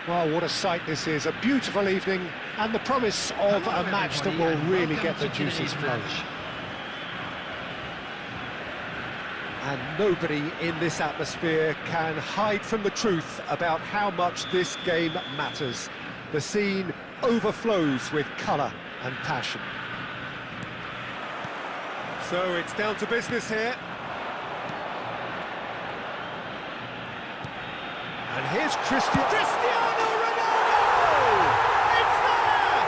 Well, what a sight this is, a beautiful evening and the promise of a match that will really get the juices flowing. And nobody in this atmosphere can hide from the truth about how much this game matters. The scene overflows with colour and passion. So it's down to business here. And here's Cristiano Ronaldo! It's there!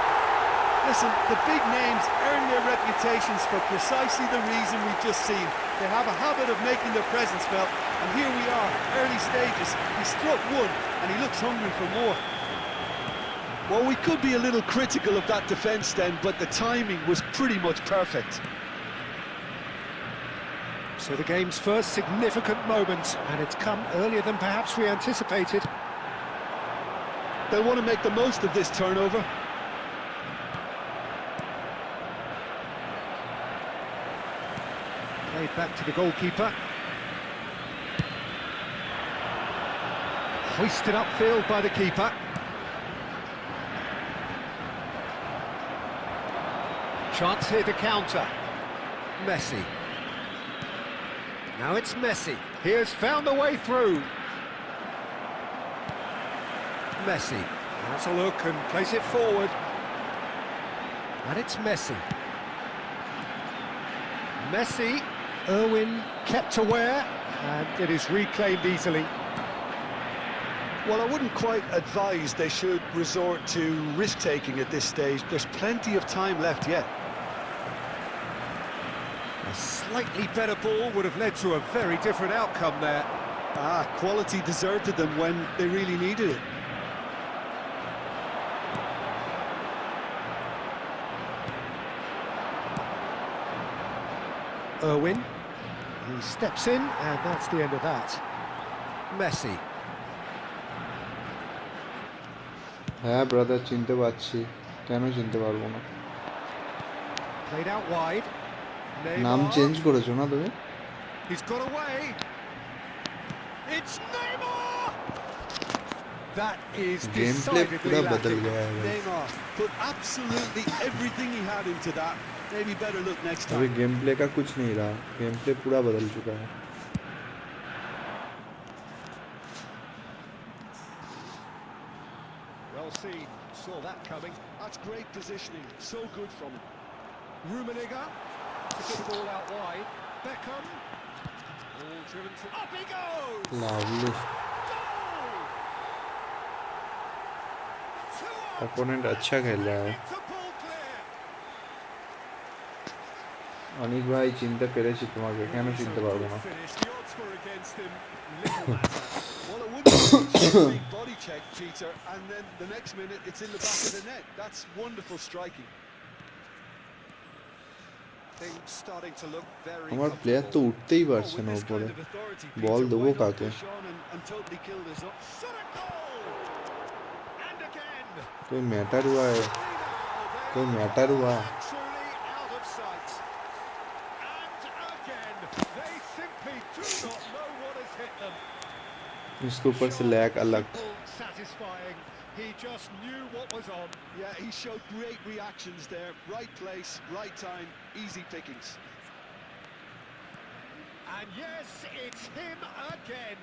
Listen, the big names earn their reputations for precisely the reason we've just seen. They have a habit of making their presence felt, and here we are, early stages. He struck one, and he looks hungry for more. Well, we could be a little critical of that defence then, but the timing was pretty much perfect. So the game's first significant moment, and it's come earlier than perhaps we anticipated. They'll want to make the most of this turnover. Played back to the goalkeeper. Hoisted upfield by the keeper. Chance here to counter. Messi. Now it's Messi. He has found a way through. Messi. Has a look and plays it forward. And it's Messi. Messi. Irwin kept aware, and it is reclaimed easily. Well, I wouldn't quite advise they should resort to risk-taking at this stage. There's plenty of time left yet. A slightly better ball would have led to a very different outcome there. Quality deserted them when they really needed it. Irwin, he steps in, and that's the end of that. Messi. হ্যাঁ brother চিনতে পারছি কেন চিনতে পারবো না Played out wide. নাম change করেছো না তুমি He's got away. It's Neymar. That is decidedly lacking. Neymar put absolutely everything he had into that. Maybe better look next time. अभी गेम प्ले का कुछ नहीं रहा गेम प्ले पूरा बदल चुका है Well seen, saw that coming. That's great positioning, so good from him. Rummenigge, a good ball out wide. Beckham, all driven to... Up he goes! Lovely. Opponent अच्छा खेल रहा है অনিক ভাই চিনতে পেরেছি তোমাকে কেন চিনতে পারবো না Well, it wouldn't be a big body check, Peter, and then the next minute it's in the back of the net. That's wonderful striking. Things starting to look very আমার প্লেয়ার তো উঠতেই পারছে না উপরে বল দেবো কাকে कोई मैटर हुआ है कोई मैटर हुआ इसके ऊपर से लैग अलग He just knew what was on. Yeah, he showed great reactions there. Right place, right time, easy pickings. And yes, it's him again.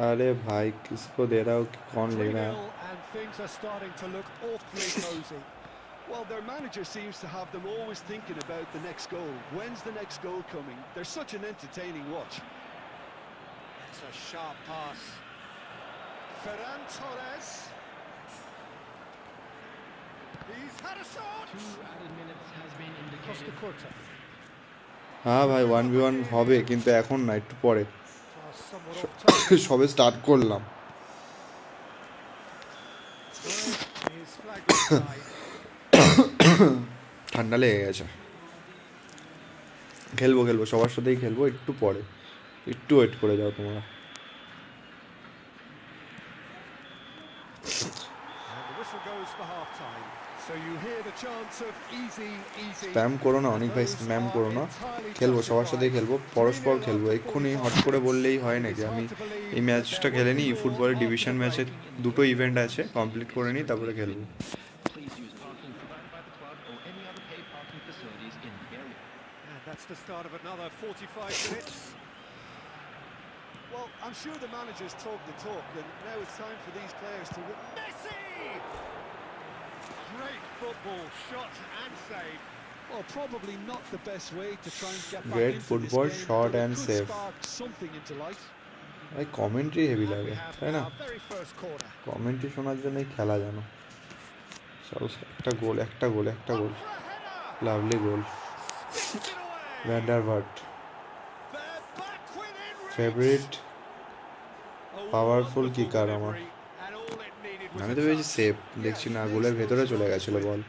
अरे भाई किसको दे रहा हो कि कौन ले रहा है And things are starting to look awfully cozy. Well, their manager seems to have them always thinking about the next goal. When's the next goal coming? They're such an entertaining watch. It's a sharp pass. Ferran Torres. He's had a shot. 2 added minutes has been indicated. हाँ भाई 1v1 হবে কিন্তু এখন না একটু পরে সবে start করলাম ঠান্ডা লেগে গেছে খেলবো সবার সাথেই খেলবো একটু পরে একটু ওয়েট করে যাও তোমরা So you hear the spam করো না অনেক ভাই, স্প্যাম করো না। খেলবো, সবার সাথেই খেলবো, পরস্পর খেলবো। এক্ষুনি হট করে বললেই হয় নাকি? আমি এই ম্যাচটা খেলে নিই, ফুটবলের ডিভিশন ম্যাচে দুটো ইভেন্ট আছে, কমপ্লিট করে নিই, তারপরে খেলবো। That's the start of another 45 minutes. Well, I'm sure the managers talk the talk, and now it's time for these players to... Messi! Great football, shot and save. Well, probably not the best way to try and get back Great into football, this game, shot but it and could save. spark something into life. ভাই commentary heavy লাগে, তাই না? Our very first corner. Commentary শোনার জন্যই খেলা জানো। চলো, একটা গোল, একটা গোল, একটা goal, lovely goal. Vandervaart favourite powerful kicker আমার। আমি তো ভেবেছি সেভ, দেখছি না, গোলের ভেতরে চলে গেছিল বল।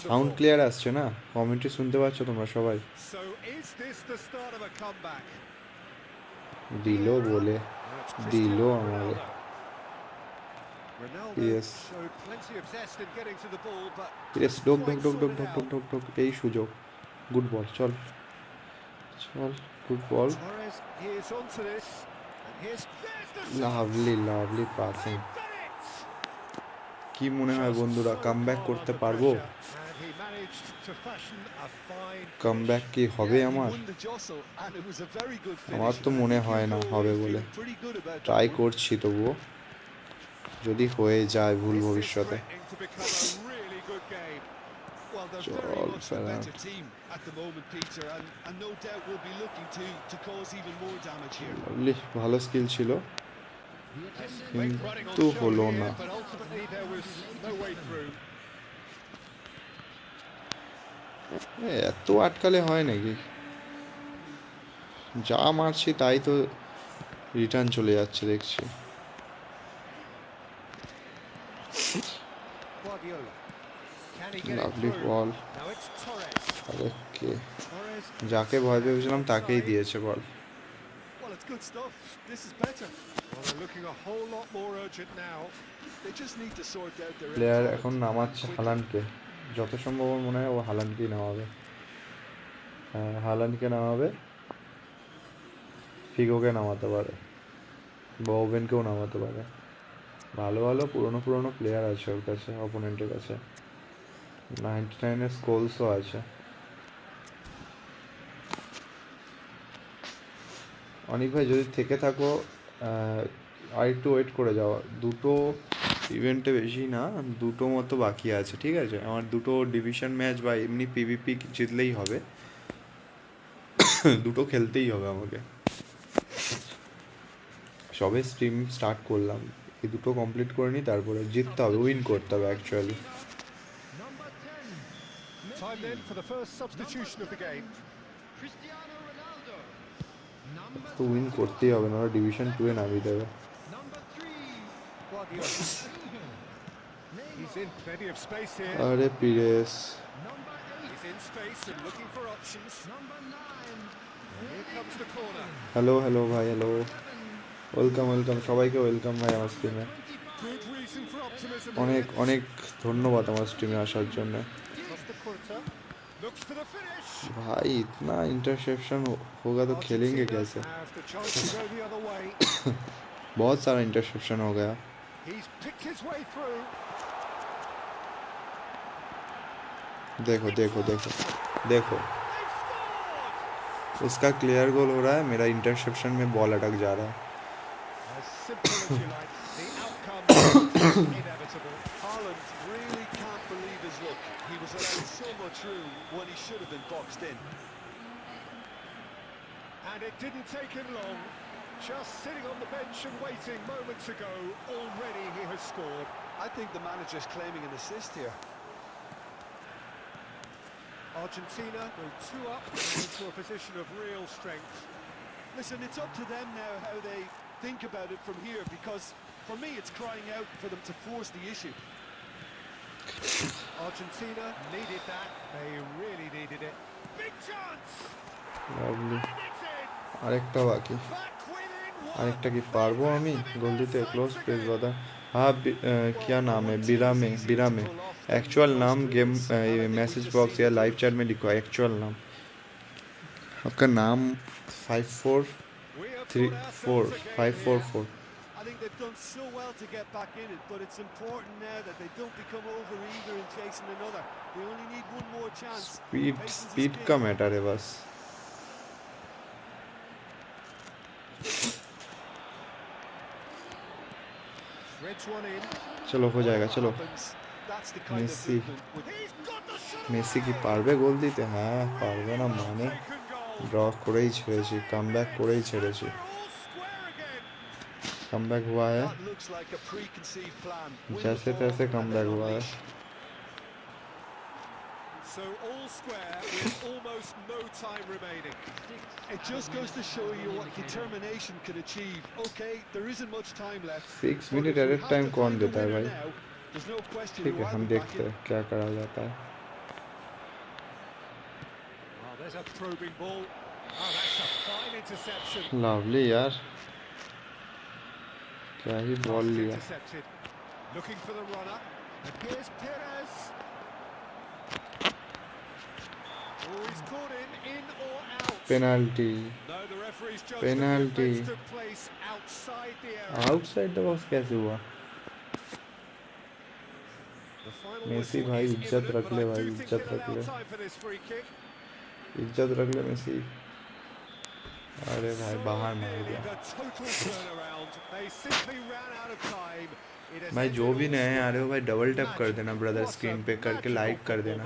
সাউন্ড ক্লিয়ার আসছে না? কমেন্ট্রি শুনতে পাচ্ছ তোমরা সবাই? দিল বলে দিল আমারে। ইয়েস ইয়েস, ঢোক ঢোক ঢোক ঢোক ঢোক ঢোক ঢোক ঢোক, এই সুযোগ। গুড বল, চল চল, good ball, lovely lovely passing. কি মনে হয় বন্ধুরা, কামব্যাক করতে পারবো? কামব্যাক কি হবে আমার? আমার তো মনে হয় না হবে বলে, ট্রাই করছি তবুও, যদি হয়ে যায় ভুল ভবিষ্যতে। চল ফেরান, ভালো স্কিল ছিল কিন্তু হলো না। এত আটকালে হয় নাকি? যা মারছি তাই তো রিটার্ন চলে যাচ্ছে দেখছি। লাভলি বল, আরে কে যাকে ভয় পেয়েছিলাম তাকেই দিয়েছে বল। প্লেয়ার এখন নামাচ্ছে হালান্ডকে, যত সম্ভব মনে হয় ও হালান্ডকেই নামাবে। হ্যাঁ, হালান্ডকে নামাবে, ফিগোকে নামাতে পারে, বউবেনকেও নামাতে পারে। ভালো ভালো পুরনো পুরনো প্লেয়ার আছে ওর কাছে, অপোনেন্টের কাছে। 99 স্কোলসও আছে। অনেক ভাই যদি থেকে থাকো আর একটু ওয়েট করে যাও, দুটো ইভেন্টে বেশি না, দুটো মতো বাকি আছে, ঠিক আছে? আমার দুটো ডিভিশন ম্যাচ বা এমনি পিভিপি জিতলেই হবে, দুটো খেলতেই হবে আমাকে। সবে স্ট্রিম স্টার্ট করলাম, এই দুটো কমপ্লিট করে নিই, তারপরে জিততে হবে, উইন করতে হবে অ্যাকচুয়ালি। তো উইন করতেই হবে, না ডিভিশন 2 এ নামিয়ে দেবে। আরে পিরেস, হ্যালো হ্যালো ভাই, হ্যালো, ওয়েলকাম ওয়েলকাম, সবাইকে ওয়েলকাম ভাই আমার স্ট্রিমে। অনেক অনেক ধন্যবাদ আমার স্ট্রিমে আসার জন্য भाई। इतना इंटरसेप्शन होगा तो खेलेंगे कैसे? बहुत सारा इंटरसेप्शन हो गया। देखो देखो देखो देखो, उसका क्लियर गोल हो रहा है, मेरा इंटरसेप्शन में बॉल अटक जा रहा है। He was allowed so much room when he should have been boxed in. And it didn't take him long. Just sitting on the bench and waiting moments ago, already he has scored. I think the manager's claiming an assist here. Argentina go 2 up into a position of real strength. Listen, it's up to them now how they think about it from here, because for me it's crying out for them to force the issue. Argentina needed that. They really needed it. Big chance. Lovely. আরেকটা বাকি, আরেকটা কি পারবো আমি গোল দিতে? Close place দাদা, हाँ क्या नाम है, बिरामे एक्चुअल नाम गेम मैसेज बॉक्स या लाइव चैट में लिखो एक्चुअल नाम आपका नाम 5434544। I think they've done so well to get back in it, but it's important now that they don't become over eager in chasing another. They only need one more chance. Speed का matter है बस। चलो हो जाएगा, चलो Messi কি পারবে গোল দিতে? হ্যাঁ পারবে না মানে ড্র করেই ছেড়েছি, কামব্যাক করেই ছেড়েছি। कमबैक हुआ है, जैसे तैसे कमबैक हुआ है। So all square with almost no time remaining. It just goes to show you what determination can achieve. Okay, there isn't much time left. 6 minute edit time कौन देता है भाई? ठीक है हम देखते हैं क्या करा जाता है। There's a probing ball. Oh, that's a fine interception. Lovely यार, क्या ही बॉल लिया। Looking for the runner. And here's Perez. Oh, he's caught in or out. Penalty, No, the referee's judged penalty. the offense took place outside the area. Outside the box कैसे हुआ? Messi भाई इज्जत रख ले भाई, इज्जत रख ले, इज्जत रख ले मेसी। अरे भाई बाहर मार दिया। भाई जो भी नए आ रहे हो भाई डबल टैप कर देना ब्रदर, स्क्रीन पे करके लाइक कर देना।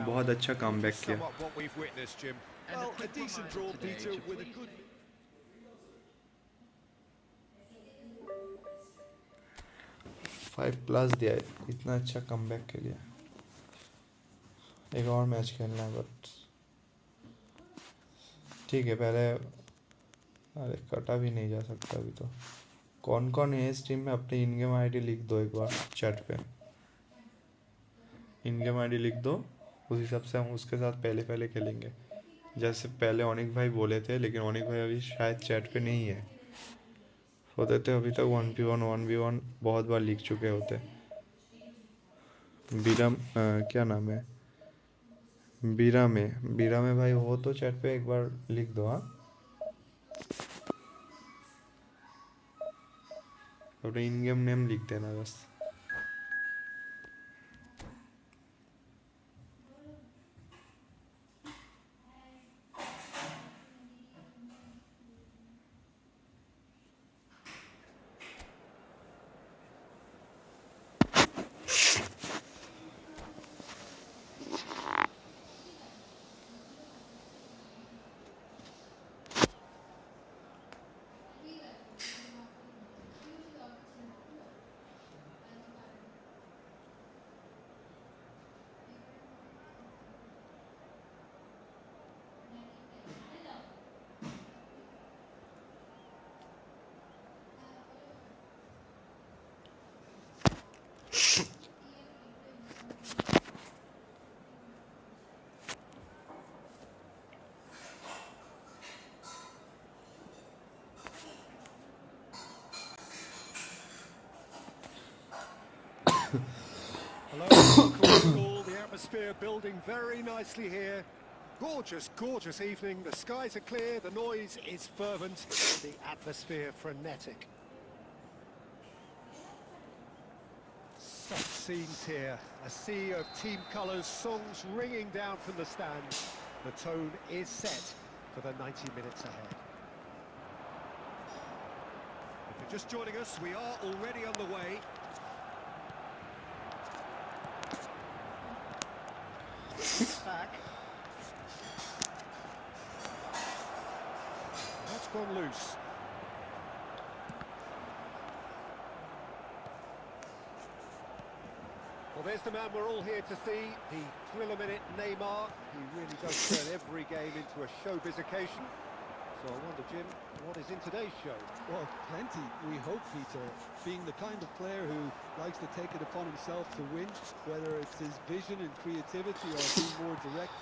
बहुत अच्छा कमबैक किया। 5+ दिया है, इतना अच्छा कमबैक के लिए। एक और मैच खेलना है बट ठीक है पहले। अरे कटा भी नहीं जा सकता अभी तो। कौन कौन है इस टीम में अपनी इन गेम आईडी लिख दो एक बार चैट पे। इन गेम आईडी लिख दो, उस हिसाब से हम उसके साथ पहले पहले खेलेंगे। जैसे पहले ओनिक भाई बोले थे, लेकिन ओनिक भाई अभी शायद चैट पे नहीं है। होते थे अभी तक 1v1 बहुत बार लिख चुके होते। क्या नाम है, बीरा में भाई हो तो चैट पे एक बार लिख दो। हाँ अपने इन गेम नेम लिख देना बस। Hello, school. The atmosphere building very nicely here. Gorgeous, gorgeous evening. The skies are clear, the noise is fervent, the atmosphere frenetic. Such scenes here. A sea of team colours, songs ringing down from the stands. The tone is set for the 90 minutes ahead. If you're just joining us, we are already on the way. Back. That's gone loose. Well, there's the man we're all here to see, the thriller-minute Neymar. He really does turn every game into a showbiz occasion. So I wonder, Jim, what is in today's show? Well, plenty, we hope, Peter. Being the kind of player who likes to take it upon himself to win, whether it's his vision and creativity or being more direct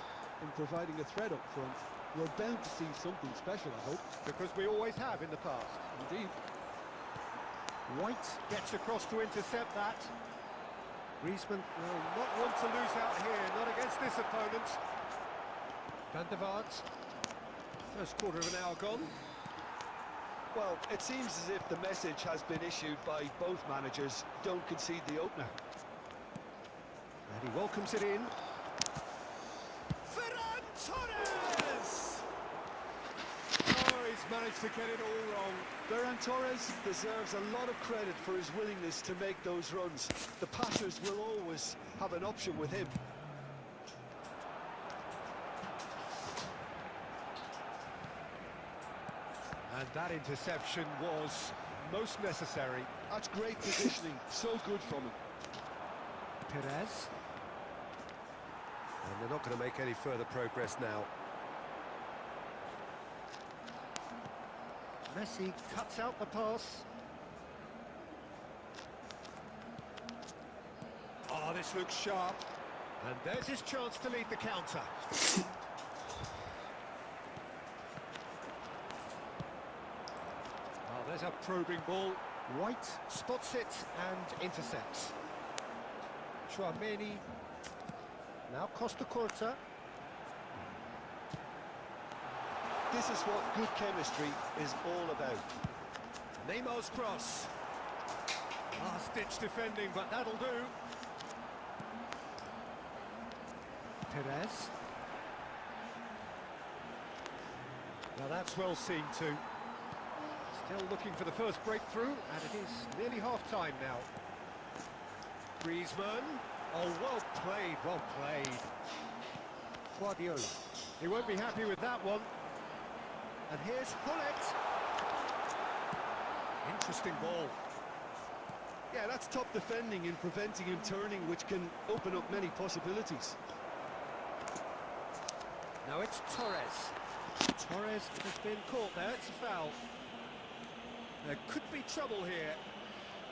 in providing a threat up front, we're bound to see something special, I hope. Because we always have in the past. Indeed. White gets across to intercept that. Griezmann will not want to lose out here, not against this opponent. Van der Vaart. First quarter of an hour gone. Well, it seems as if the message has been issued by both managers: don't concede the opener. And he welcomes it in. Ferran Torres! Oh, he's managed to get it all wrong. Ferran Torres deserves a lot of credit for his willingness to make those runs. The passers will always have an option with him. And that interception was most necessary. That's great positioning, so good from him. Perez. And they're not going to make any further progress now. Messi cuts out the pass. Oh, this looks sharp. And there's his chance to lead the counter. Oh, there's a probing ball. White spots it and intercepts. Chouameni. Now Costa Corta. This is what good chemistry is all about. Neymar's cross. Last-ditch defending, but that'll do. Perez. Now that's well seen too. Still looking for the first breakthrough, and it is nearly half-time now. Griezmann. Oh, well played, well played. Guardiola. He won't be happy with that one. And here's Hullet. Interesting ball. Yeah, that's top defending in preventing him turning, which can open up many possibilities. Now it's Torres. Torres has been caught there, it's a foul. There could be trouble here,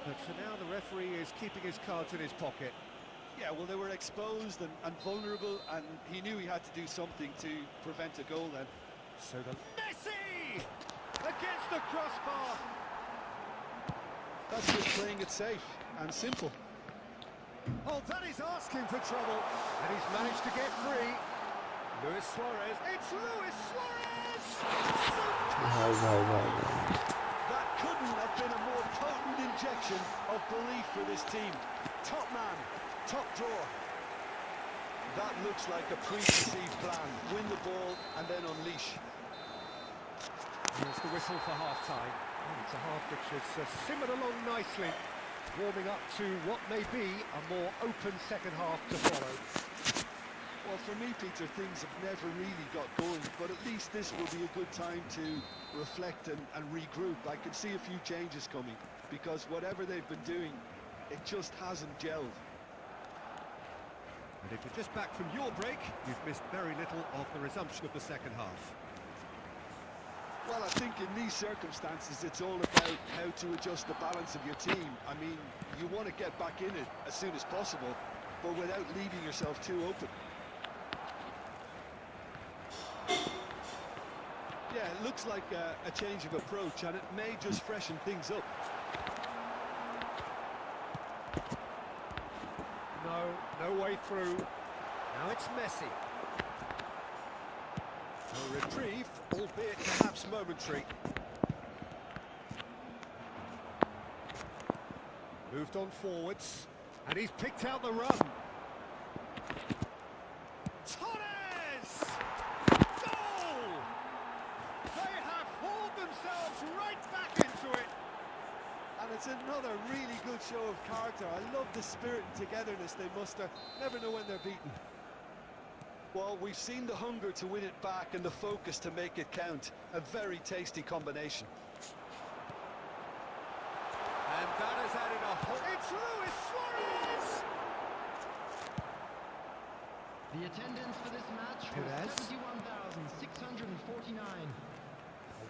but for now the referee is keeping his cards in his pocket. Yeah, well, they were exposed and vulnerable, and he knew he had to do something to prevent a goal then. So the Messi against the crossbar. That's just playing it safe and simple. Oh, that is asking for trouble, and he's managed to get free. Luis Suarez. It's Luis Suarez. That couldn't have been a more potent injection of belief for this team. Top man, top drawer. That looks like a preconceived plan. Win the ball and then unleash. Here's the whistle for half-time. It's a half which has simmered along nicely, warming up to what may be a more open second half to follow. Well, for me, Peter, things have never really got going, but at least this will be a good time to reflect and regroup. I can see a few changes coming, because whatever they've been doing, it just hasn't gelled. And if you're just back from your break, you've missed very little of the resumption of the second half. Well, I think in these circumstances, it's all about how to adjust the balance of your team. I mean, you want to get back in it as soon as possible, but without leaving yourself too open. Yeah, it looks like a change of approach, and it may just freshen things up. No way through. Now it's Messi. A reprieve, albeit perhaps momentary. Moved on forwards, and he's picked out the run. Torres! Goal! They have hauled themselves right back into it. And it's another really good show of character. I love the spirit and togetherness they muster. Never know when they're beaten. Well, we've seen the hunger to win it back and the focus to make it count. A very tasty combination. And that has added a whole... It's Luis Suarez! The attendance for this match was 71,649.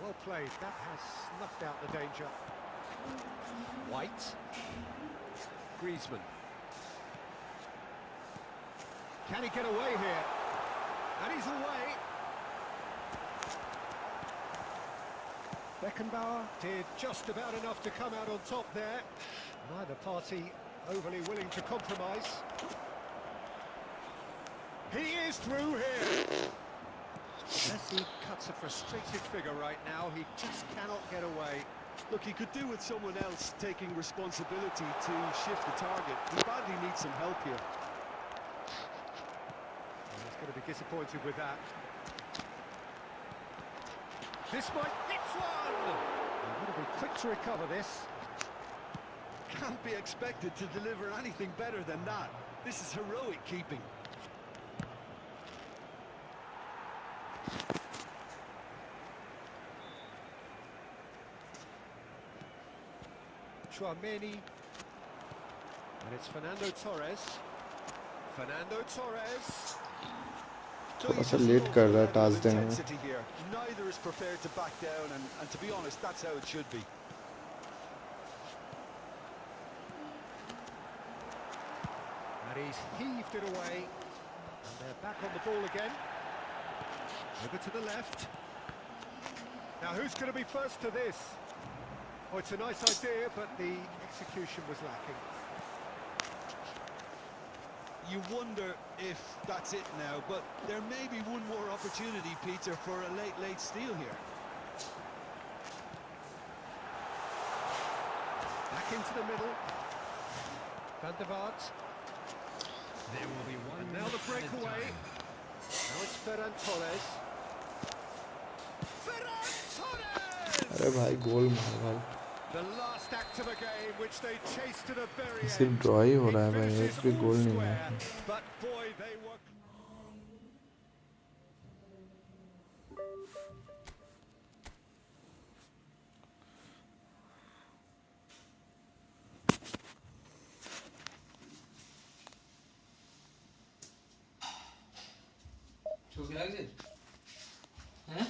Well played. That has snuffed out the danger. White. Griezmann. Can he get away here? And he's away. Beckenbauer did just about enough to come out on top there. Neither party overly willing to compromise. He is through here. Messi cuts a frustrated figure right now. He just cannot get away. Look, he could do with someone else taking responsibility to shift the target. He badly needs some help here. Well, he's going to be disappointed with that. This might... It's one! He's going to be quick to recover this. Can't be expected to deliver anything better than that. This is heroic keeping. Chouameni, and it's Fernando Torres. Fernando Torres. थोड़ा सा late कर रहा है task देने में. Neither is prepared to back down, and to be honest, that's how it should be. And he's heaved it away, and they're back on the ball again. Over to the left. Now who's going to be first to this? Oh, it's a nice idea, but the execution was lacking. You wonder if that's it now, but there may be one more opportunity, Peter, for a late steal here. Back into the middle. Van der Vaart. There will be one. And now the breakaway. Now it's Ferran Torres. Ferran Torres! अरे भाई गोल मार भाई. The last act of a game which they chased to the very end. सिर्फ draw ही हो रहा है भाई, एक भी गोल नहीं है. But boy, they were... চোখ লাগছে হ্যাঁ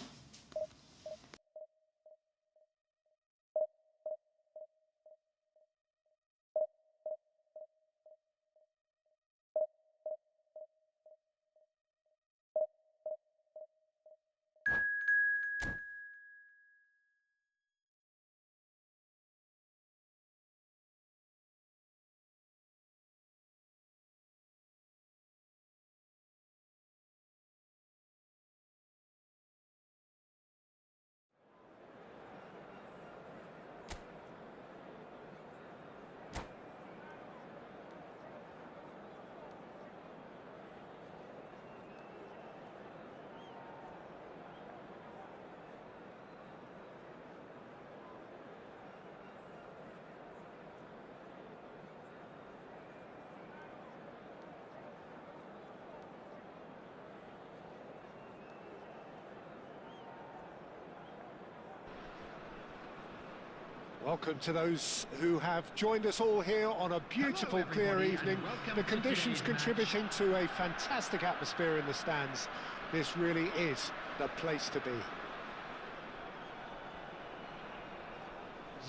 Welcome to those who have joined us all here on a beautiful, clear evening. The conditions contributing to a fantastic atmosphere in the stands. This really is the place to be.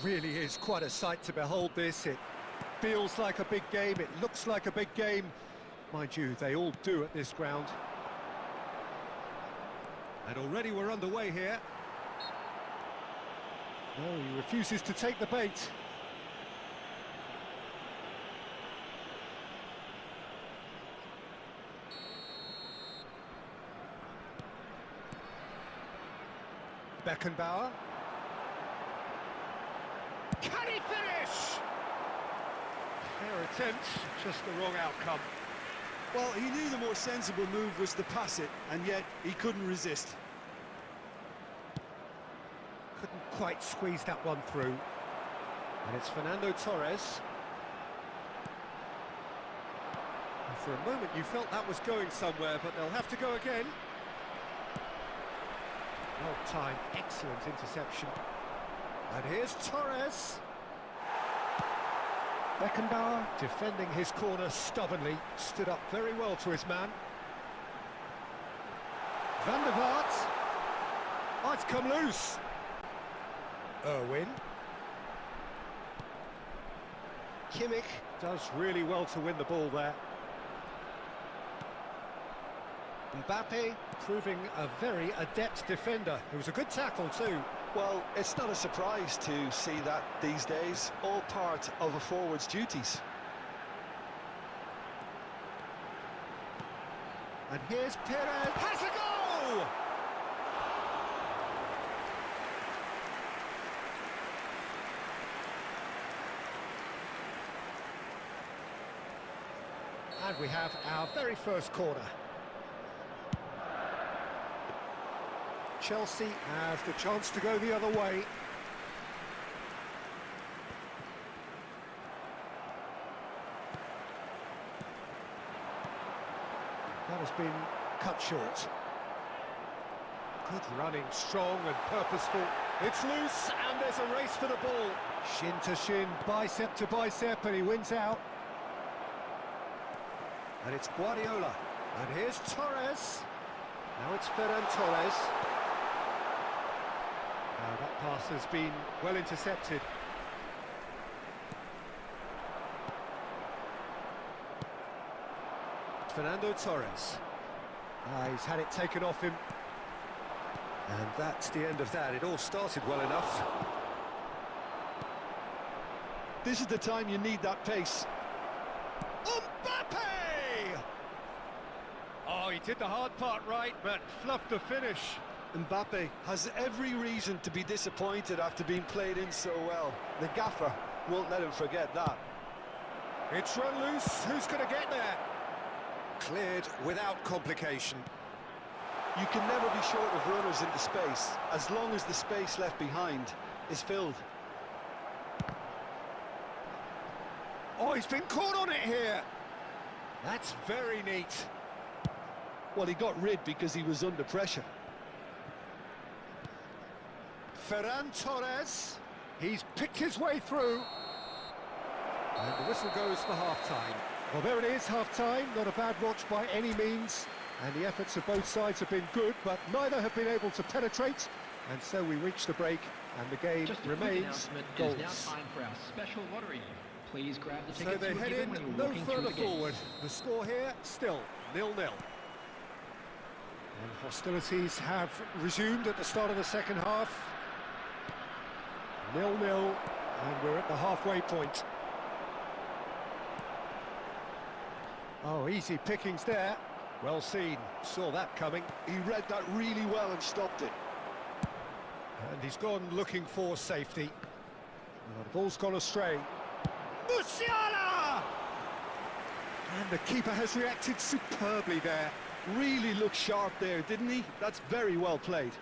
Really is quite a sight to behold this. It feels like a big game, it looks like a big game. Mind you, they all do at this ground. And already we're underway here. No, he refuses to take the bait. Beckenbauer. Can he finish? Fair attempt, just the wrong outcome. Well, he knew the more sensible move was to pass it, and yet he couldn't resist. Couldn't quite squeeze that one through. And it's Fernando Torres. And for a moment you felt that was going somewhere, but they'll have to go again. Well timed, excellent interception. And here's Torres. Beckenbauer, defending his corner stubbornly, stood up very well to his man. Van der Vaart. Oh, it's come loose. Irwin. Kimmich does really well to win the ball there. Mbappe proving a very adept defender. It was a good tackle too. Well, it's not a surprise to see that these days, all part of a forward's duties. And here's Perez, has a go! And we have our very first corner. Chelsea have the chance to go the other way. That has been cut short. Good running, strong and purposeful. It's loose and there's a race for the ball. Shin to shin, bicep to bicep, and he wins out. And it's Guardiola. And here's Torres. Now it's Ferran Torres. Now that pass has been well intercepted. Fernando Torres. He's had it taken off him. And that's the end of that. It all started well enough. This is the time you need that pace. Mbappe! Oh, he did the hard part right, but fluffed the finish. Mbappe has every reason to be disappointed after being played in so well. The gaffer won't let him forget that. It's run loose. Who's going to get there? Cleared without complication. You can never be short of runners into space, as long as the space left behind is filled. Oh, he's been caught on it here. That's very neat. Well, he got rid because he was under pressure. Ferran Torres. He's picked his way through. And the whistle goes for half-time. Well, there it is, half-time. Not a bad watch by any means. And the efforts of both sides have been good, but neither have been able to penetrate. And so we reach the break, and the game remains goals. It is now time for our special lottery. Please grab the So tickets they head in when you're no walking through further the gates. forward. The score here, still 0-0. And hostilities have resumed at the start of the second half. 0-0, and we're at the halfway point. Oh, easy pickings there. Well seen, saw that coming. He read that really well and stopped it. And he's gone looking for safety. Well, the ball's gone astray. Musiala! And the keeper has reacted superbly there. Really looked sharp there, didn't he? That's very well played.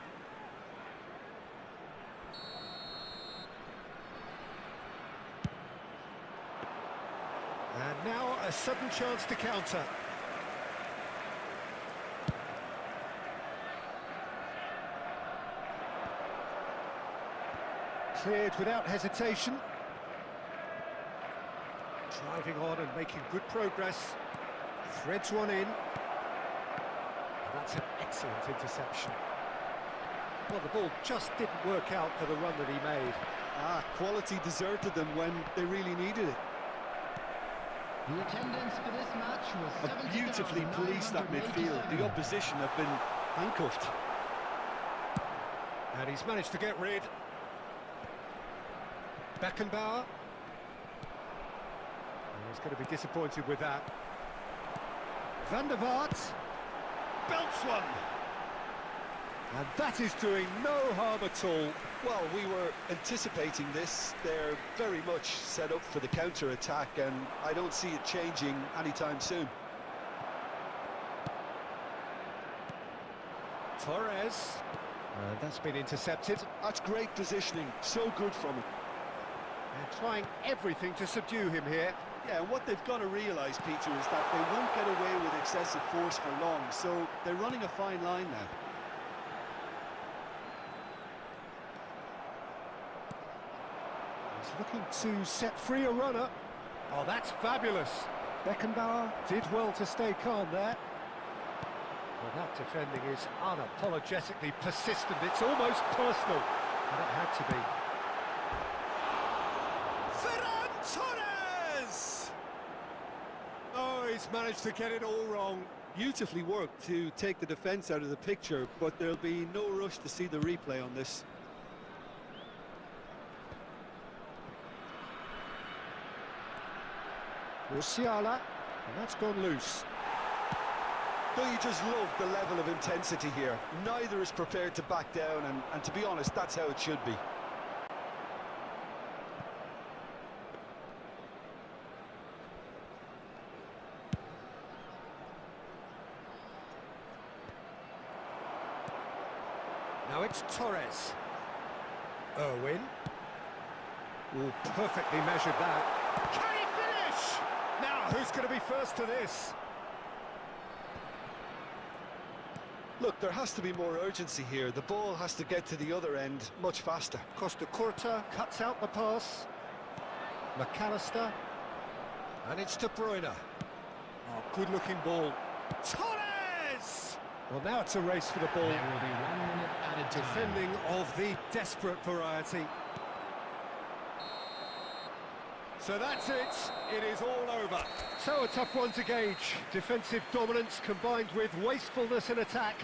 And now a sudden chance to counter. Cleared without hesitation. Driving on and making good progress. Threads one in. And that's an excellent interception. Well, the ball just didn't work out for the run that he made. Quality deserted them when they really needed it. The attendance for this match was Have beautifully policed that midfield. The opposition have been handcuffed. And he's managed to get rid. Beckenbauer. He's going to be disappointed with that. Van der Vaart belts one. And that is doing no harm at all. Well, we were anticipating this. They're very much set up for the counter-attack, and I don't see it changing anytime soon. Torres. That's been intercepted. That's great positioning. So good from him. They're trying everything to subdue him here. Yeah, and what they've got to realise, Peter, is that they won't get away with excessive force for long, so they're running a fine line now. He's looking to set free a runner. Oh, that's fabulous. Beckenbauer did well to stay calm there. Well, that defending is unapologetically persistent. It's almost personal. And it had to be. Ferran Torres! Oh, he's managed to get it all wrong. Beautifully worked to take the defence out of the picture, but there'll be no rush to see the replay on this. Musiala, and that's gone loose. Don't you just love the level of intensity here? Neither is prepared to back down, and to be honest, that's how it should be. Now it's Torres. Irwin. Oh, perfectly measured that. Can he finish? Now, who's going to be first to this? Look, there has to be more urgency here. The ball has to get to the other end much faster. Costa Curta cuts out the pass. McAllister. And it's De Bruyne. Oh, good-looking ball. Torres! Well, now it's a race for the ball. There will be 1 minute added time. Defending of the desperate variety. So that's it. It is all over. So a tough one to gauge. Defensive dominance combined with wastefulness in attack.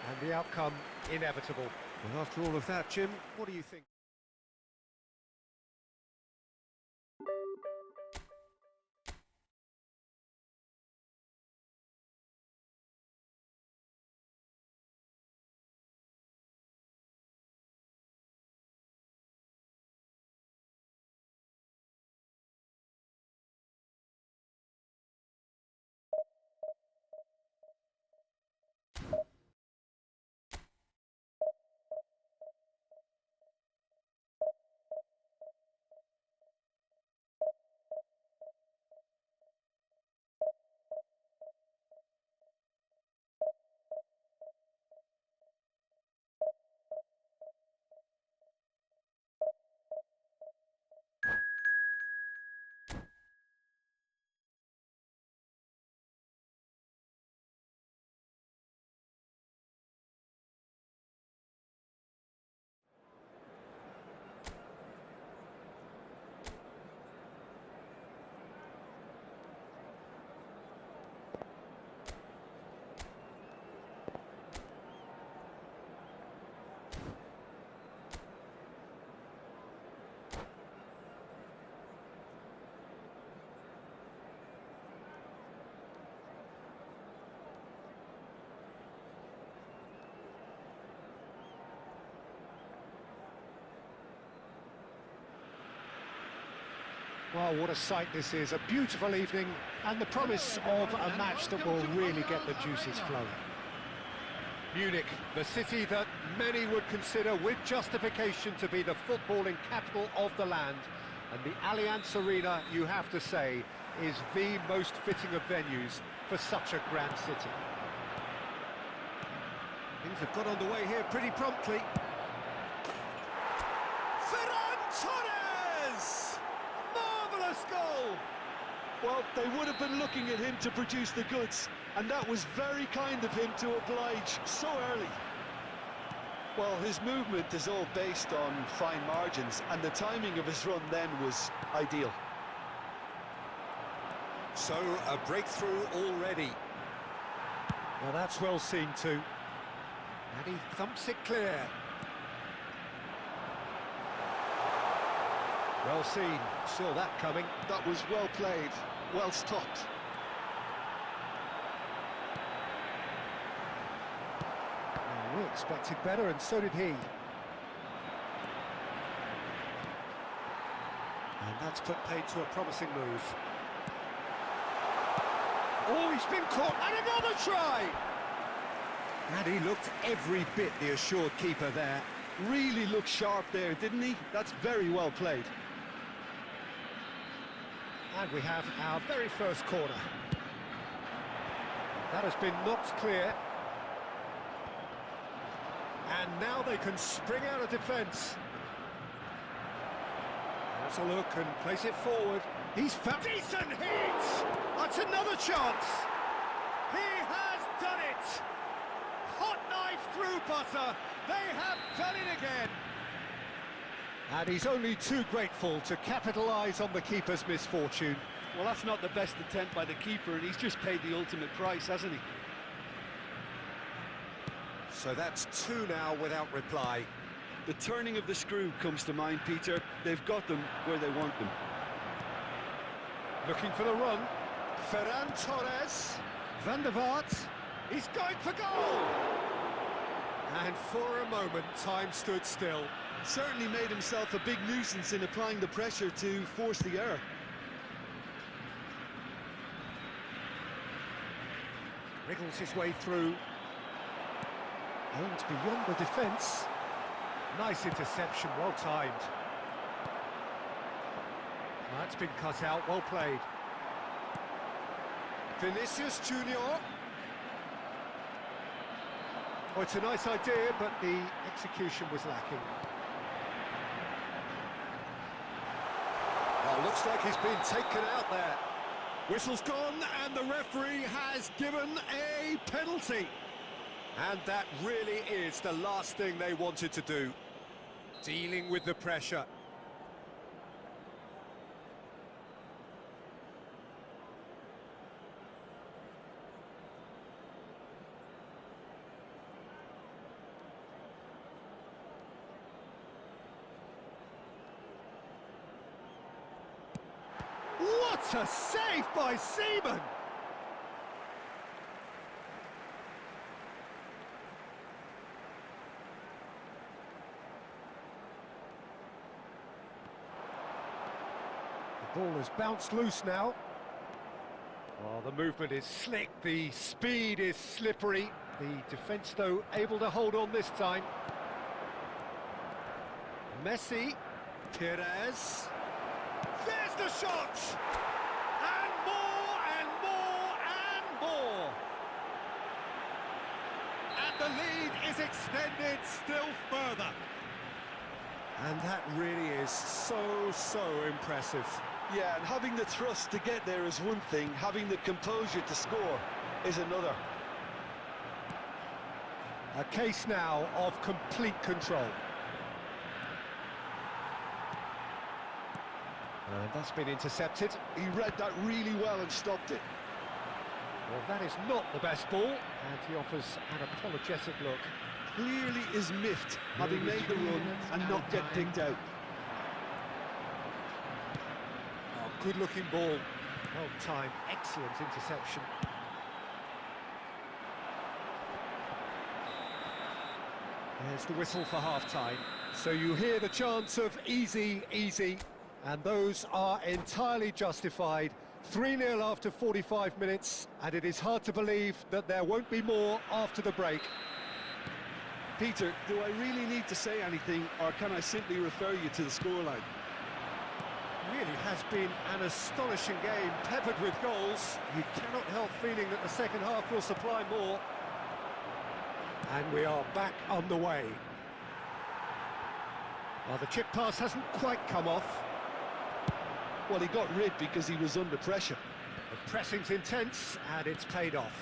And the outcome inevitable. Well, after all of that, Jim, what do you think? Well, what a sight this is. A beautiful evening and the promise of a match that will really get the juices flowing. Munich, the city that many would consider with justification to be the footballing capital of the land. And the Allianz Arena, you have to say, is the most fitting of venues for such a grand city. Things have got underway here pretty promptly. Goal! Well, they would have been looking at him to produce the goods, and that was very kind of him to oblige so early. Well, his movement is all based on fine margins, and the timing of his run then was ideal. So, a breakthrough already. Well, that's well seen too. And he thumps it clear. Well seen, saw that coming. That was well played, well stopped. We expected better, and so did he. And that's put paid to a promising move. Oh, he's been caught, and another try! And he looked every bit the assured keeper there. Really looked sharp there, didn't he? That's very well played. And we have our very first corner. That has been knocked clear. And now they can spring out of defence. That's a look and place it forward. He's found... Decent hit! That's another chance! He has done it! Hot knife through butter. They have done it again. And he's only too grateful to capitalise on the keeper's misfortune. Well, that's not the best attempt by the keeper, and he's just paid the ultimate price, hasn't he? So that's two now without reply. The turning of the screw comes to mind, Peter. They've got them where they want them. Looking for the run. Ferran Torres. Van der Vaart. He's going for goal! And for a moment, time stood still. Certainly made himself a big nuisance in applying the pressure to force the error. Wriggles his way through. Aimed beyond the defence. Nice interception, well timed. That's been cut out, well played. Vinicius Junior. Oh, it's a nice idea, but the execution was lacking. Oh, looks like he's been taken out there. Whistle's gone, and the referee has given a penalty. And that really is the last thing they wanted to do. Dealing with the pressure. What a save by Seaman! The ball has bounced loose now. Oh, the movement is slick, the speed is slippery. The defence, though, able to hold on this time. Messi, Perez. There's the shot! And more, and more, and more! And the lead is extended still further. And that really is so impressive. Yeah, and having the thrust to get there is one thing, having the composure to score is another. A case now of complete control. And that's been intercepted. He read that really well and stopped it. Well, that is not the best ball, and he offers an apologetic look. Clearly is miffed, having made the run and not get picked out. Oh, good-looking ball. Well timed, excellent interception. There's the whistle for half-time. So you hear the chants of easy, easy, and those are entirely justified. 3-0 after 45 minutes, and it is hard to believe that there won't be more after the break. Peter, do I really need to say anything, or can I simply refer you to the scoreline? Really has been an astonishing game, peppered with goals. You cannot help feeling that the second half will supply more. And we are back on the way. Well, the chip pass hasn't quite come off. Well, he got rid because he was under pressure. The pressing's intense, and it's paid off.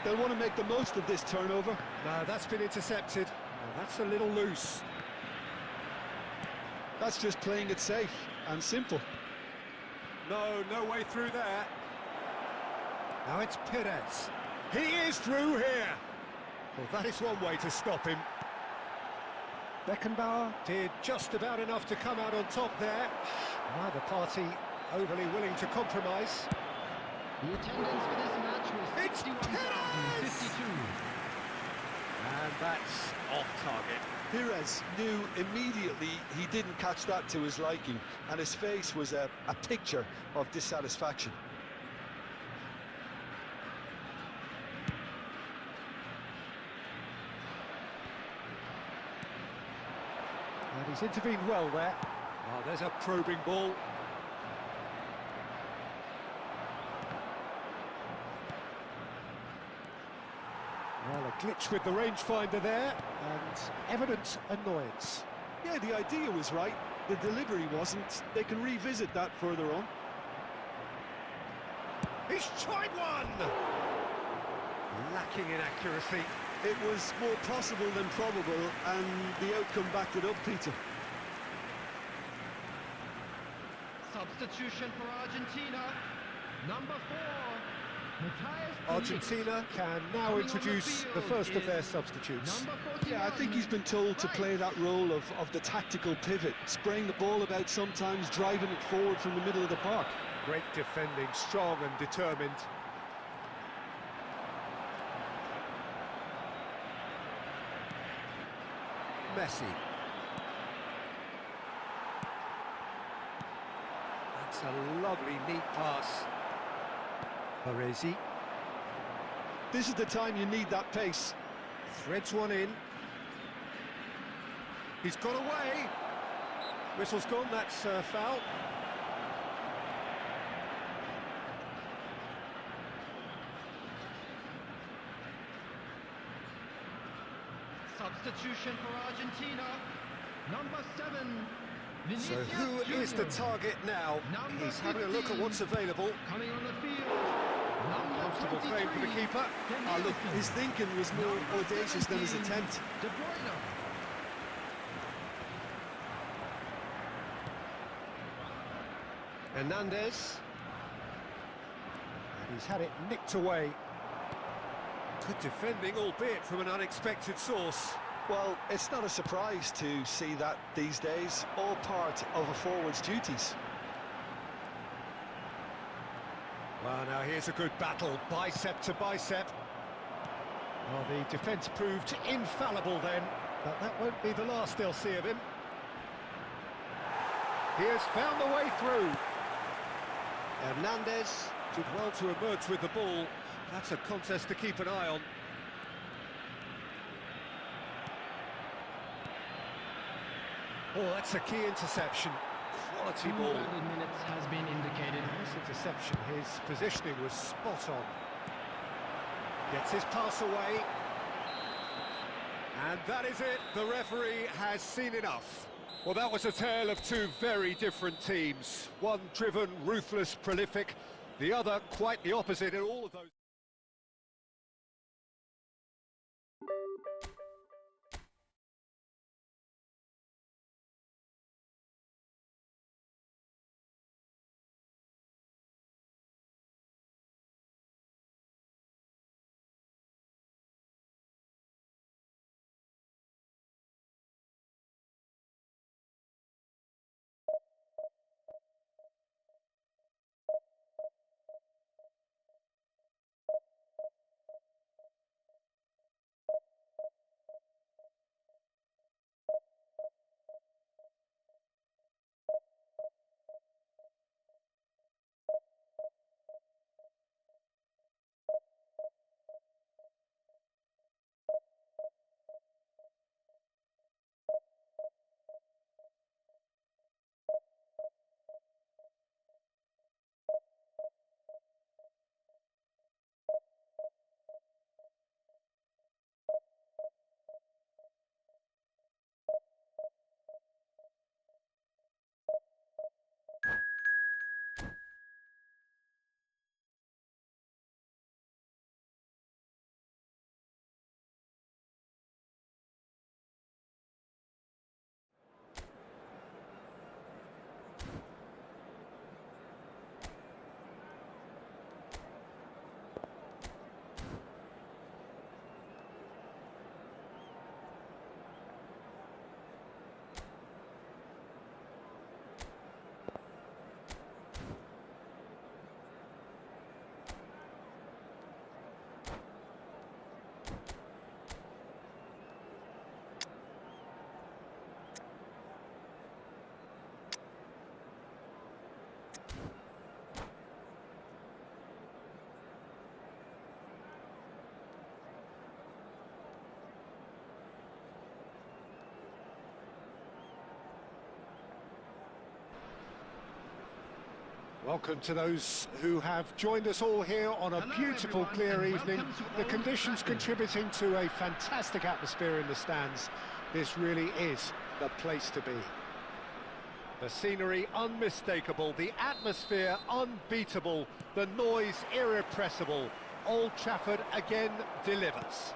They'll want to make the most of this turnover. No, that's been intercepted. Well, that's a little loose. That's just playing it safe and simple. No way through there. Now it's Perez. He is through here. Well, that is one way to stop him. Beckenbauer did just about enough to come out on top there. Neither party overly willing to compromise. The attendance for this match was It's 61,052. And that's off target. Perez knew immediately he didn't catch that to his liking, and his face was a picture of dissatisfaction. And he's intervened well there. Oh, there's a probing ball. Well, a glitch with the rangefinder there, and evident annoyance. Yeah, the idea was right, the delivery wasn't. They can revisit that further on. He's tried one! Lacking in accuracy. It was more possible than probable, and the outcome backed it up, Peter. Substitution for Argentina. Number 4, Argentina can now introduce the first of their substitutes. Yeah, I think he's been told to play that role of the tactical pivot, spraying the ball about sometimes, driving it forward from the middle of the park. Great defending, strong and determined. Messi. That's a lovely, neat pass. Plzz. This is the time you need that pace. Threads one in. He's got away. Whistle's gone, that's foul. Substitution for Argentina. Number 7. So who is the target now? He's having a look at what's available. Coming on the field. Comfortable play for the keeper. Look, his thinking was more audacious than his attempt. De Bruyne. Hernandez. And he's had it nicked away. Good defending, albeit from an unexpected source. Well, it's not a surprise to see that these days, all part of a forward's duties. Well, now here's a good battle, bicep to bicep. Well, the defence proved infallible then, but that won't be the last they'll see of him. He has found the way through. Hernandez did well to emerge with the ball. That's a contest to keep an eye on. Oh, that's a key interception. Quality ball. 2 added minutes has been indicated. Nice interception. His positioning was spot on. Gets his pass away. And that is it. The referee has seen enough. Well, that was a tale of two very different teams. One driven, ruthless, prolific. The other quite the opposite in all of those. Welcome to those who have joined us all here on a beautiful, clear evening. The conditions contributing to a fantastic atmosphere in the stands. This really is the place to be. The scenery unmistakable, the atmosphere unbeatable, the noise irrepressible. Old Trafford again delivers.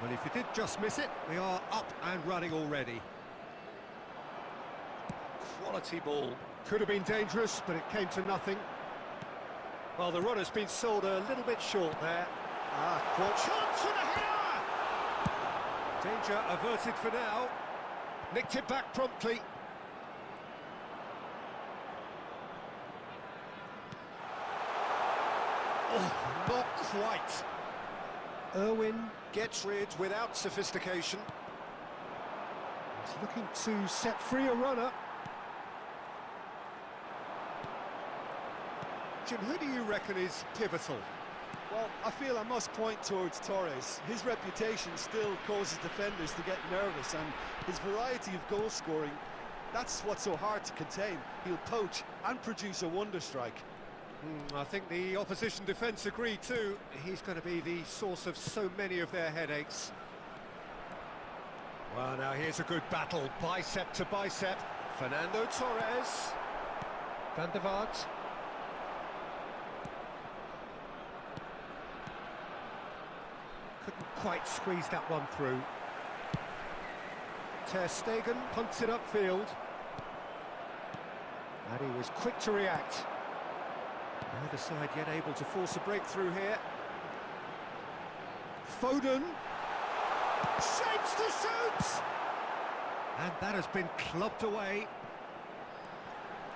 Well, if you did just miss it, we are up and running already. Quality ball. Could have been dangerous, but it came to nothing. Well, the run has been sold a little bit short there. Chance for the header! Danger averted for now. Nicked it back promptly. Oh, not quite. Irwin gets rid without sophistication. He's looking to set free a runner. Jim, who do you reckon is pivotal? Well, I feel I must point towards Torres. His reputation still causes defenders to get nervous, and his variety of goal scoring, that's what's so hard to contain. He'll poach and produce a wonder strike. I think the opposition defence agree too. He's going to be the source of so many of their headaches. Well, now here's a good battle, bicep to bicep. Fernando Torres. Van der Vaart. Couldn't quite squeeze that one through. Ter Stegen punts it upfield. And he was quick to react. Neither side yet able to force a breakthrough here. Foden shapes to shoot! And that has been clubbed away.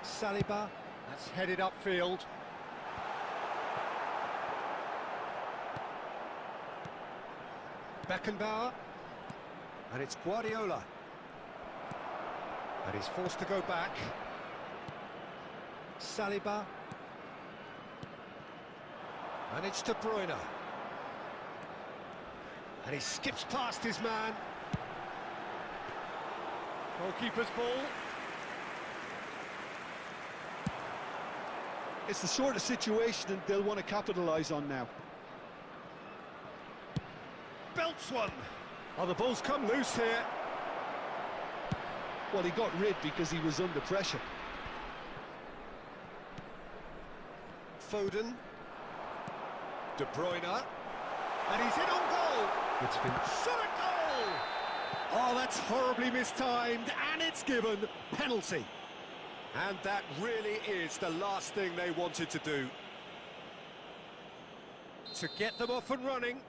Saliba, that's headed upfield. Beckenbauer, and it's Guardiola. And he's forced to go back. Saliba. And it's De Bruyne. And he skips past his man. Goalkeeper's ball. It's the sort of situation that they'll want to capitalise on now. Belts one. Oh, the ball's come loose here. Well, he got rid because he was under pressure. Foden. De Bruyne. And he's in on goal. It's been shot at goal. Oh, that's horribly mistimed, and it's given penalty. And that really is the last thing they wanted to do. To get them off and running.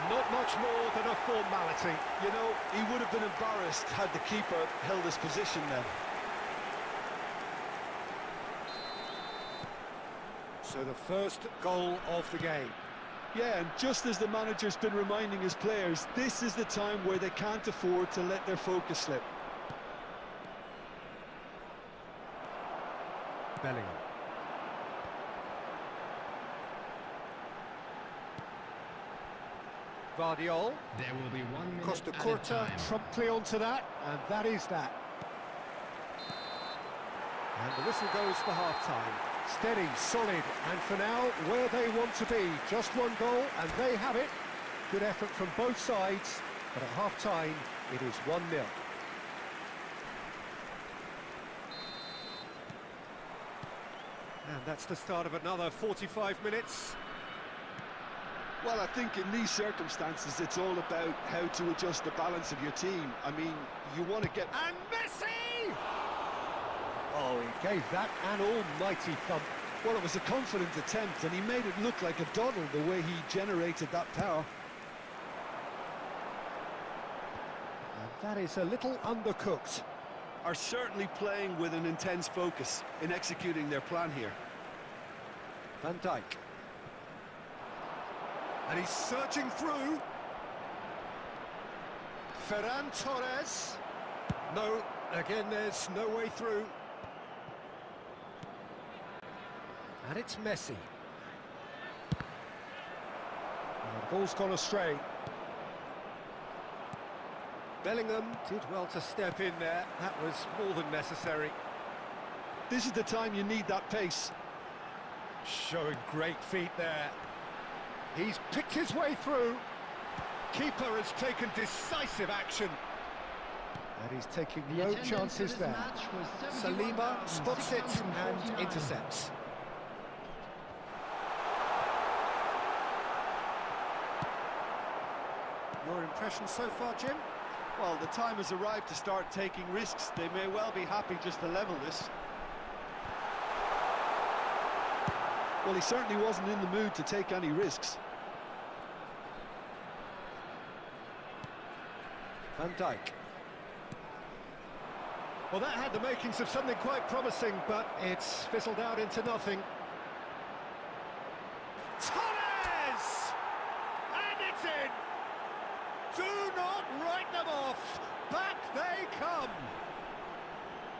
Not much more than a formality. You know, he would have been embarrassed had the keeper held his position then. So the first goal of the game. Yeah, and just as the manager's been reminding his players, this is the time where they can't afford to let their focus slip. Bellingham. Vardiol. There will be 1 minute Costa at a Curta time. promptly onto that, and that is that. And the whistle goes for half-time. Steady, solid, and for now, where they want to be. Just one goal, and they have it. Good effort from both sides, but at half-time, it is 1-0. And that's the start of another 45 minutes. Well, I think in these circumstances, it's all about how to adjust the balance of your team. I mean, you want to get... And Messi! Oh, he gave that an almighty thump. Well, it was a confident attempt, and he made it look like a doddle the way he generated that power. And that is a little undercooked. Are certainly playing with an intense focus in executing their plan here. Van Dijk. And he's searching through. Ferran Torres. No, again, there's no way through. And it's Messi. And the ball's gone astray. Bellingham did well to step in there. That was more than necessary. This is the time you need that pace. Showing great feet there. He's picked his way through. Keeper has taken decisive action. And he's taking The no attendance for chances this there. match was Saliba spots it and 71,649. intercepts. Your impression so far, Jim? Well, the time has arrived to start taking risks. They may well be happy just to level this. Well, he certainly wasn't in the mood to take any risks. Van Dijk. Well, that had the makings of something quite promising, but it's fizzled out into nothing. Torres! And it's in! Do not write them off! Back they come!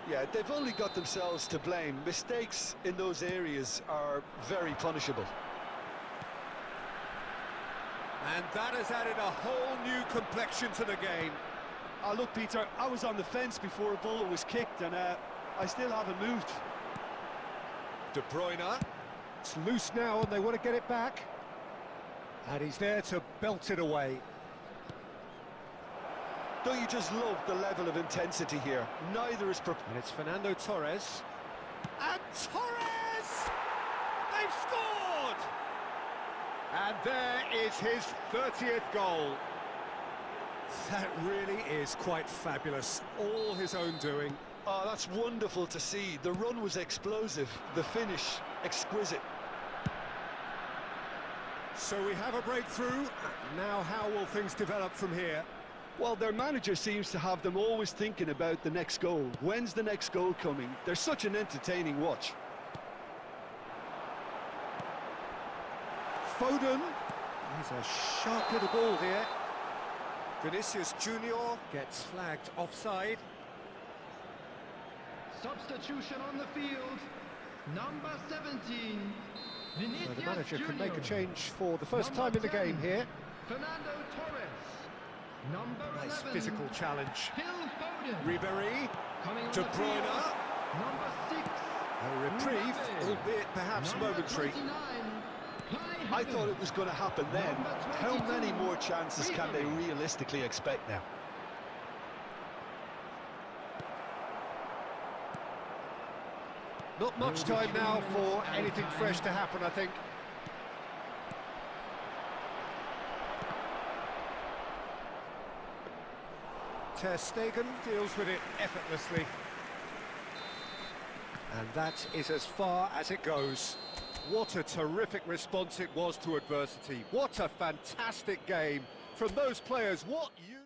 Yeah, they've only got themselves to blame. Mistakes in those areas are very punishable. And that has added a whole new complexion to the game. Look, Peter, I was on the fence before a ball was kicked, and I still haven't moved. De Bruyne. It's loose now, and they want to get it back. And he's there to belt it away. Don't you just love the level of intensity here? Neither is prepared. And it's Fernando Torres. And Torres! They've scored! And there is his 30th goal. That really is quite fabulous. All his own doing. Oh, that's wonderful to see. The run was explosive, the finish exquisite. So we have a breakthrough. Now how will things develop from here? Well, their manager seems to have them always thinking about the next goal. When's the next goal coming? They're such an entertaining watch. Foden. He's a sharp little ball here. Vinicius Junior gets flagged offside. Substitution on the field. Number 17. Vinicius So the manager Junior. can make a change for the first time in the game here. Fernando Torres. Number Nice 11. physical challenge. Phil Foden. Ribéry. Coming on De the field. Bruyne. Number 6. A reprieve, Mbappe. albeit perhaps Number momentary. 29. Kai I Havertz. thought it was going to happen then. Number How 22. many more chances can they Ribéry. realistically expect now? Not much time now for anything fresh to happen, I think. Ter Stegen deals with it effortlessly. And that is as far as it goes. What a terrific response it was to adversity. What a fantastic game from those players. What you...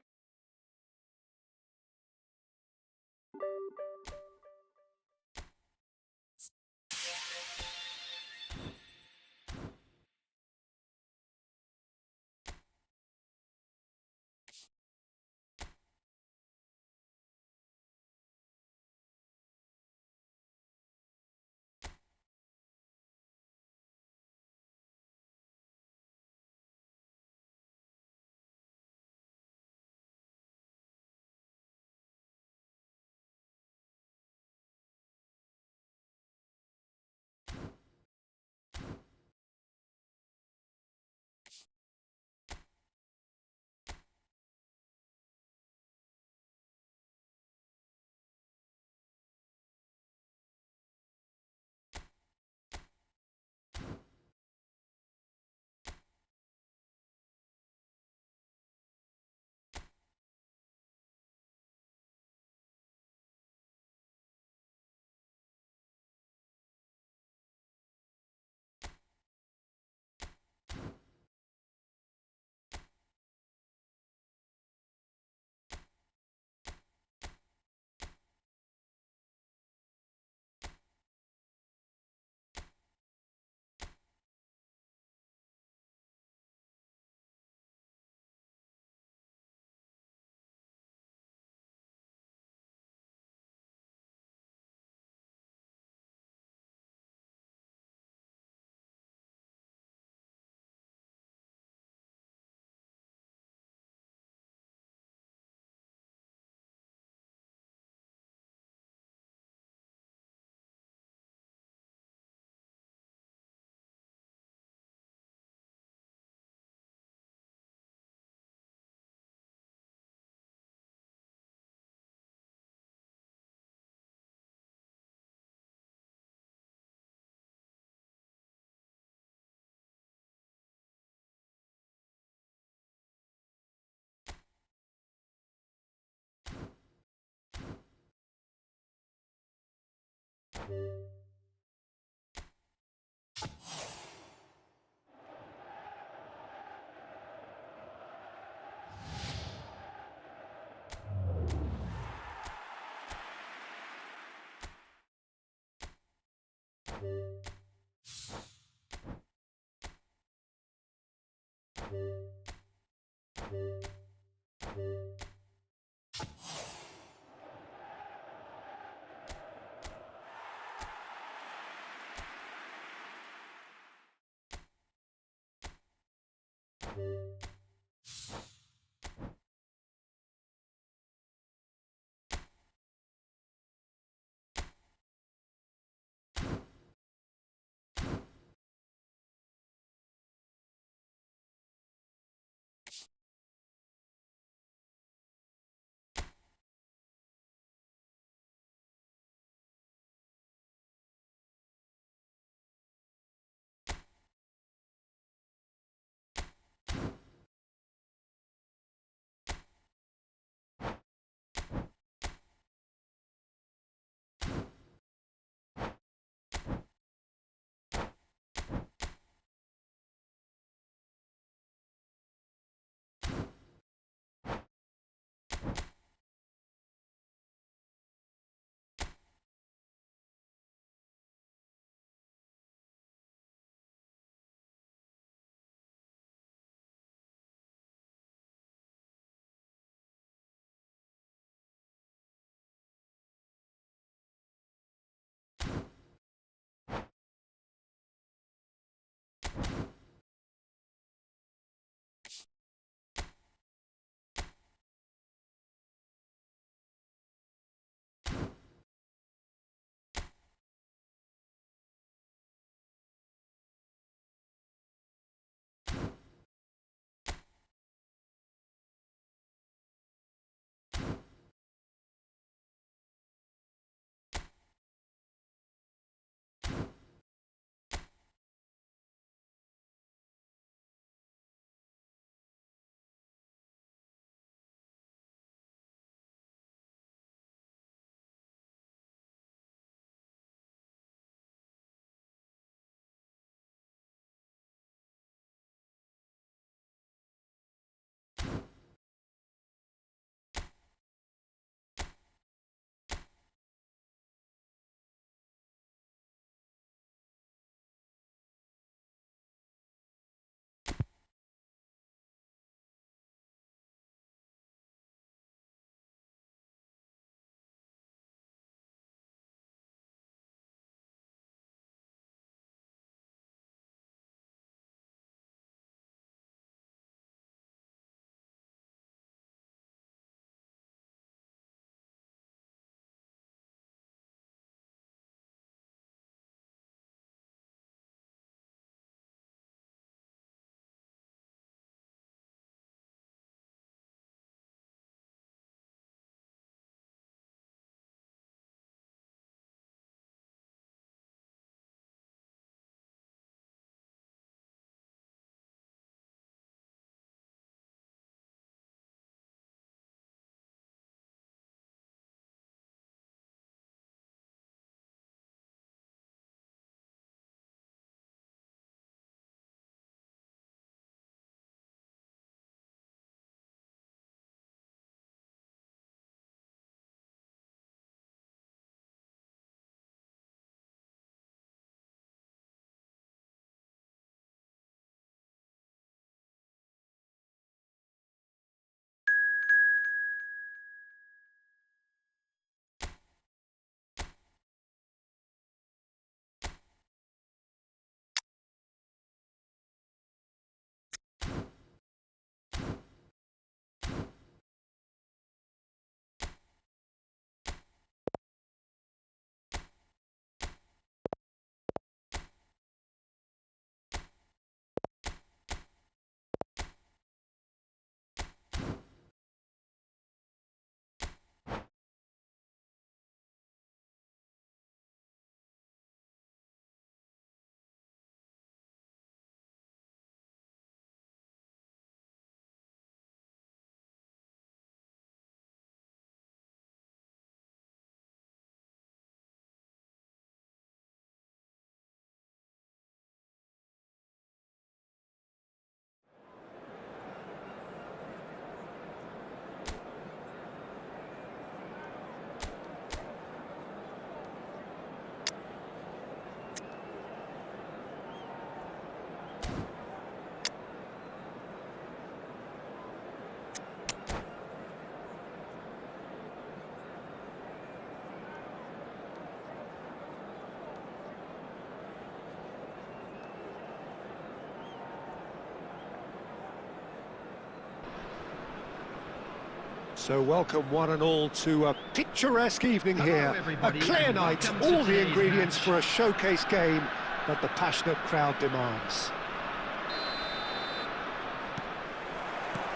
So welcome one and all to a picturesque evening here. A clear night, all the ingredients for a showcase game that the passionate crowd demands.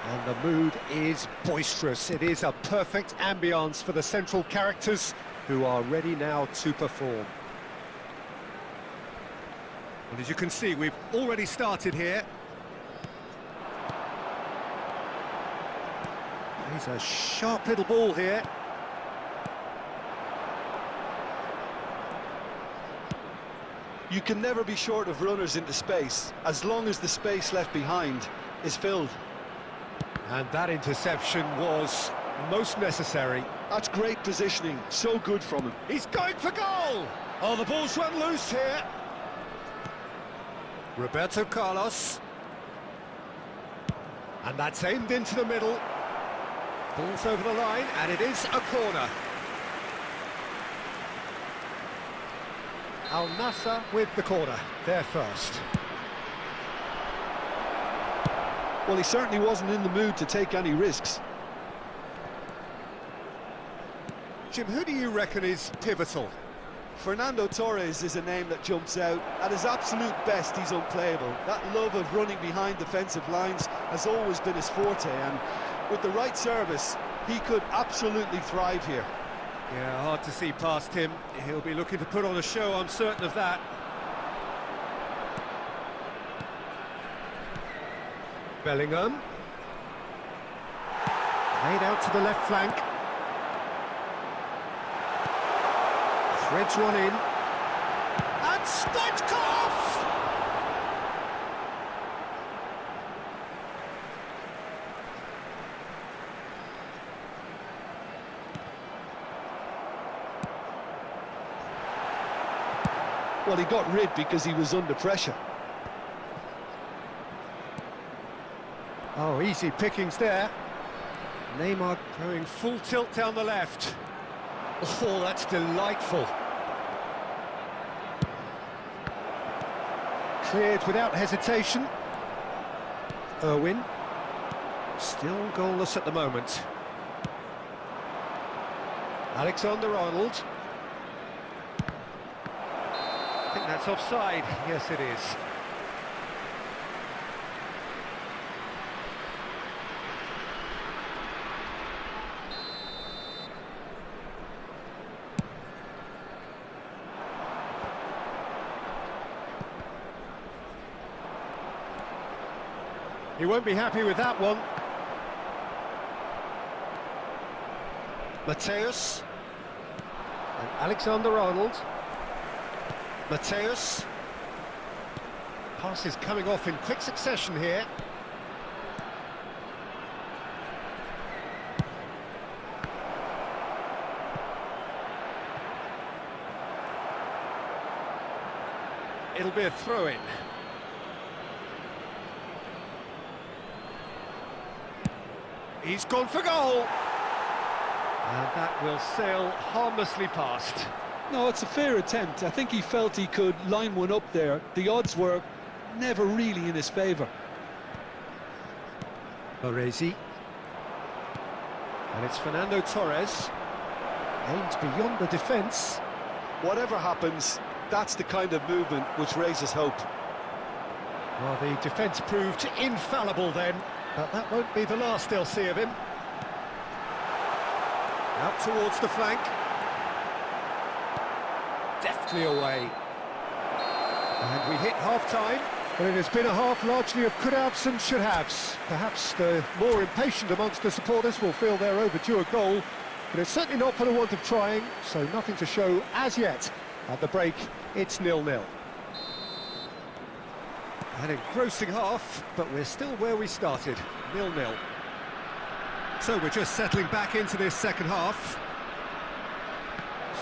And the mood is boisterous. It is a perfect ambience for the central characters who are ready now to perform. And as you can see, we've already started here. He's a sharp little ball here. You can never be short of runners into space, as long as the space left behind is filled. And that interception was most necessary. That's great positioning, so good from him. He's going for goal! Oh, the ball's run loose here. Roberto Carlos. And that's aimed into the middle. Ball's over the line, and it is a corner. Al Nassr with the corner, there first. Well, he certainly wasn't in the mood to take any risks. Jim, who do you reckon is pivotal? Fernando Torres is a name that jumps out. At his absolute best, he's unplayable. That love of running behind defensive lines has always been his forte, and with the right service, he could absolutely thrive here. Yeah, hard to see past him. He'll be looking to put on a show, I'm certain of that. Bellingham. Played out to the left flank. Threads one in. And Stoichkov! Well, he got rid because he was under pressure. Oh, easy pickings there. Neymar going full tilt down the left. Oh, that's delightful. Cleared without hesitation. Irwin. Still goalless at the moment. Alexander-Arnold. I think that's offside. Yes, it is. He won't be happy with that one. Mateus. And Alexander-Arnold. Mateus. Passes coming off in quick succession here. It'll be a throw-in. He's gone for goal. And that will sail harmlessly past. No, it's a fair attempt. I think he felt he could line one up there. The odds were never really in his favour. Baresi. And it's Fernando Torres. Aimed beyond the defence. Whatever happens, that's the kind of movement which raises hope. Well, the defence proved infallible then, but that won't be the last they'll see of him. Out towards the flank. Deftly away. And we hit half-time, but it has been a half largely of could-haves and should-haves. Perhaps the more impatient amongst the supporters will feel they're overdue a goal, but it's certainly not for the want of trying, so nothing to show as yet. At the break, it's 0-0. An engrossing half, but we're still where we started, 0-0. So we're just settling back into this second half.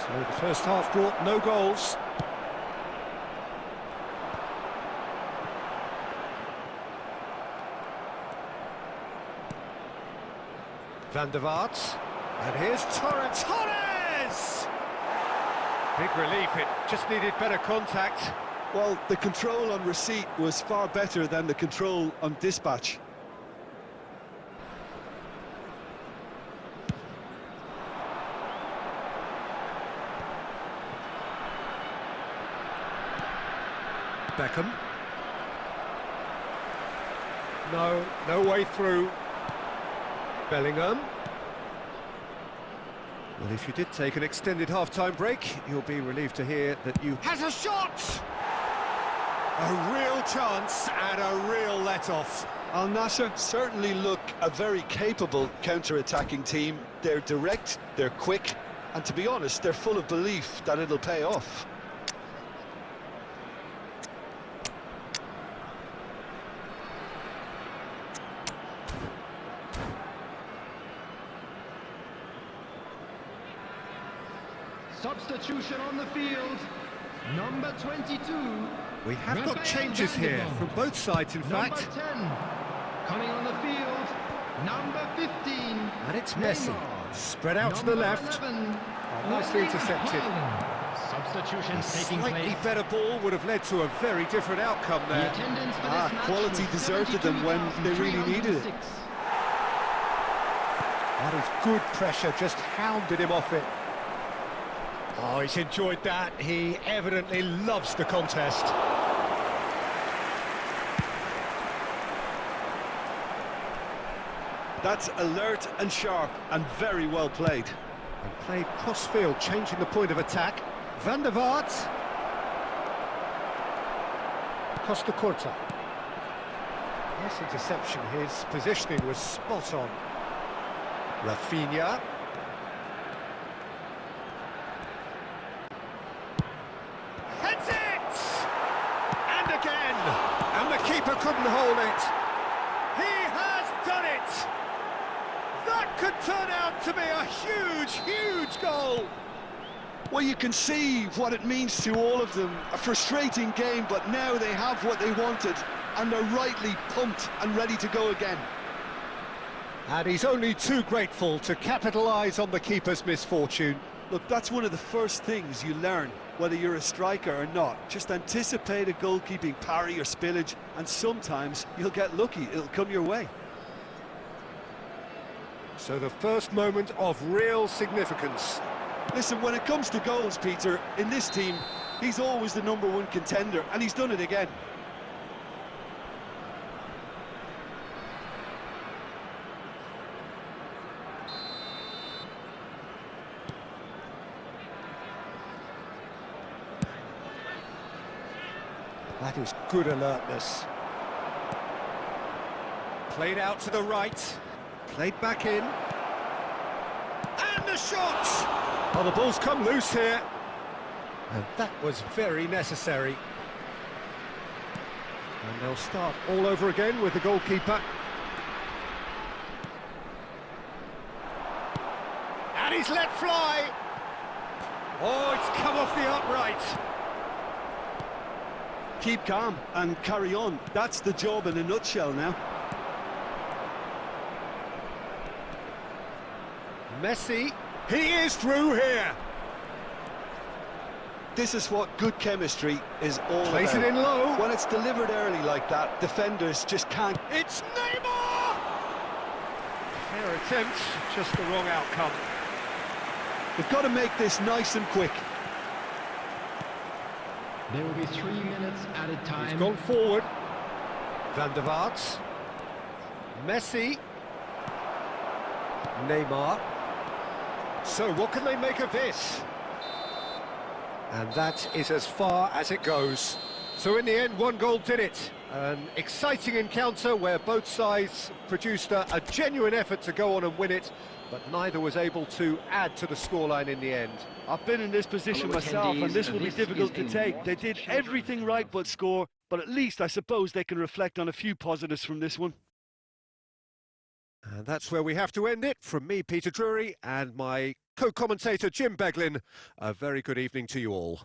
So the first half brought no goals. Van der Vaart. And here's Torres. Torres! Big relief, it just needed better contact. Well, the control on receipt was far better than the control on dispatch. Beckham. No way through. Bellingham. Well, if you did take an extended half-time break, you'll be relieved to hear that you... Has a shot! A real chance and a real let-off. Al Nassr certainly look a very capable counter-attacking team. They're direct, they're quick, and to be honest, they're full of belief that it'll pay off. Substitution on the field, number 22. We have got changes here from both sides, in fact. Number 10, coming on the field, number 15. And it's Messi, spread out to the left. Nicely intercepted. Substitutions A taking slightly place. better ball would have led to a very different outcome The there. attendance for this match Quality was deserted them when they really needed it. 72,306. That is good pressure, just hounded him off it. Oh, he's enjoyed that. He evidently loves the contest. That's alert and sharp and very well played. And played cross-field, changing the point of attack. Van der Vaart. Costa Curta. Yes, interception. His positioning was spot on. Rafinha. Heads it! And again! And the keeper couldn't hold it. He has done it! That could turn out to be a huge, huge goal! Well, you can see what it means to all of them. A frustrating game, but now they have what they wanted, and they're rightly pumped and ready to go again. And he's only too grateful to capitalise on the keeper's misfortune. Look, that's one of the first things you learn, whether you're a striker or not. Just anticipate a goalkeeping parry or spillage, and sometimes you'll get lucky. It'll come your way. So the first moment of real significance. Listen, when it comes to goals, Peter, in this team, he's always the #1 contender, and he's done it again. That is good alertness. Played out to the right. Played back in. And the shot! Oh, the ball's come loose here. And that was very necessary. And they'll start all over again with the goalkeeper. And he's let fly. Oh, it's come off the upright. Keep calm and carry on. That's the job in a nutshell now. Messi, he is through here. This is what good chemistry is all Plays about. it in low. When it's delivered early like that, defenders just can't. It's Neymar! Fair attempt, just the wrong outcome. They've got to make this nice and quick. There will be 3 minutes at a time. He's gone forward. Van der Vaart. Messi. Neymar. So what can they make of this? And that is as far as it goes. So in the end, one goal did it. An exciting encounter where both sides produced a genuine effort to go on and win it, but neither was able to add to the scoreline in the end. I've been in this position myself, and this will be difficult to take. They did everything right but score, but at least I suppose they can reflect on a few positives from this one. And that's where we have to end it. From me, Peter Drury, and my co-commentator, Jim Beglin. A very good evening to you all.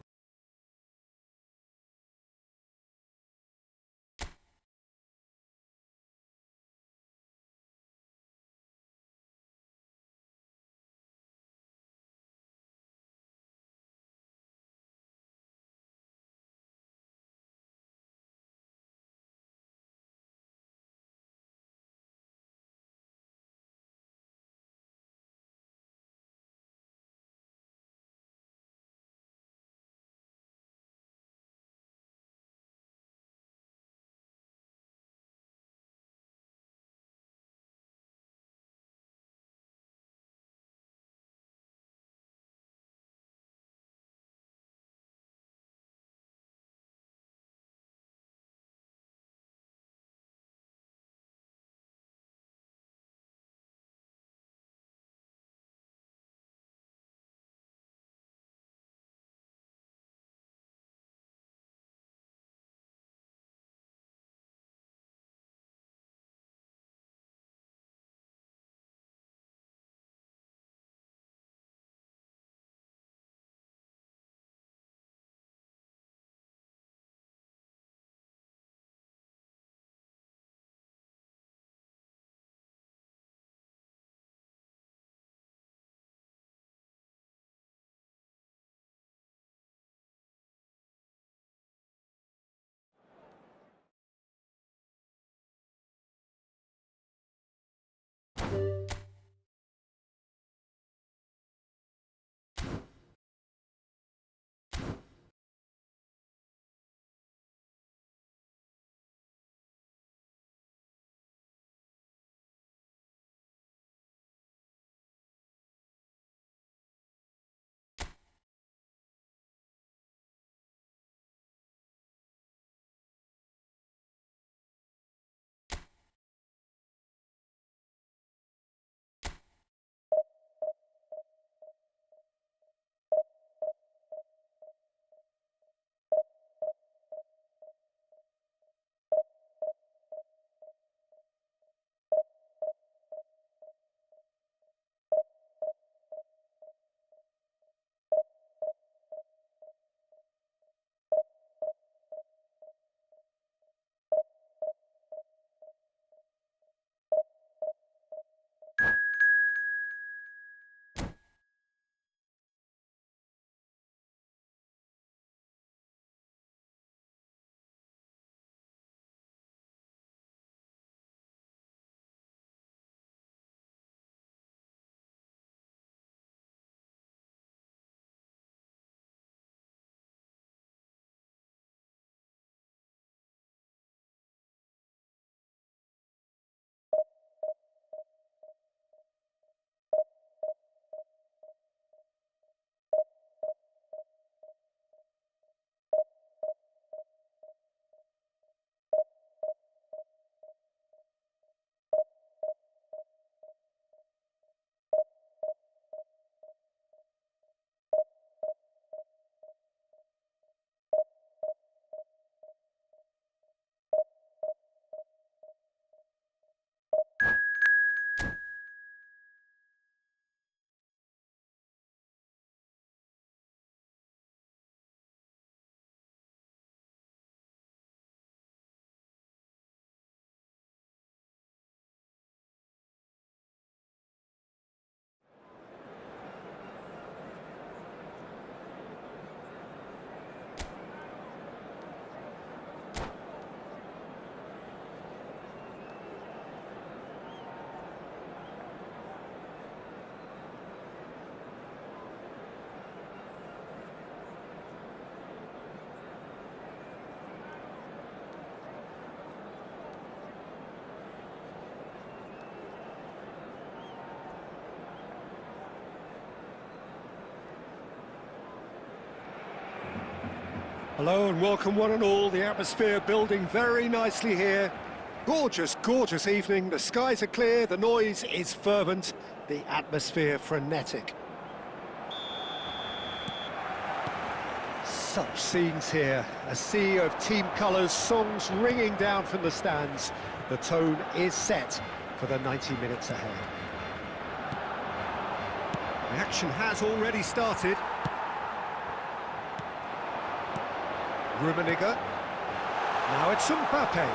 Hello and welcome one and all. The atmosphere building very nicely here. Gorgeous, gorgeous evening. The skies are clear, the noise is fervent, the atmosphere frenetic. Such scenes here. A sea of team colours, songs ringing down from the stands. The tone is set for the 90 minutes ahead. The action has already started. Rummenigge. Now it's Mbappe.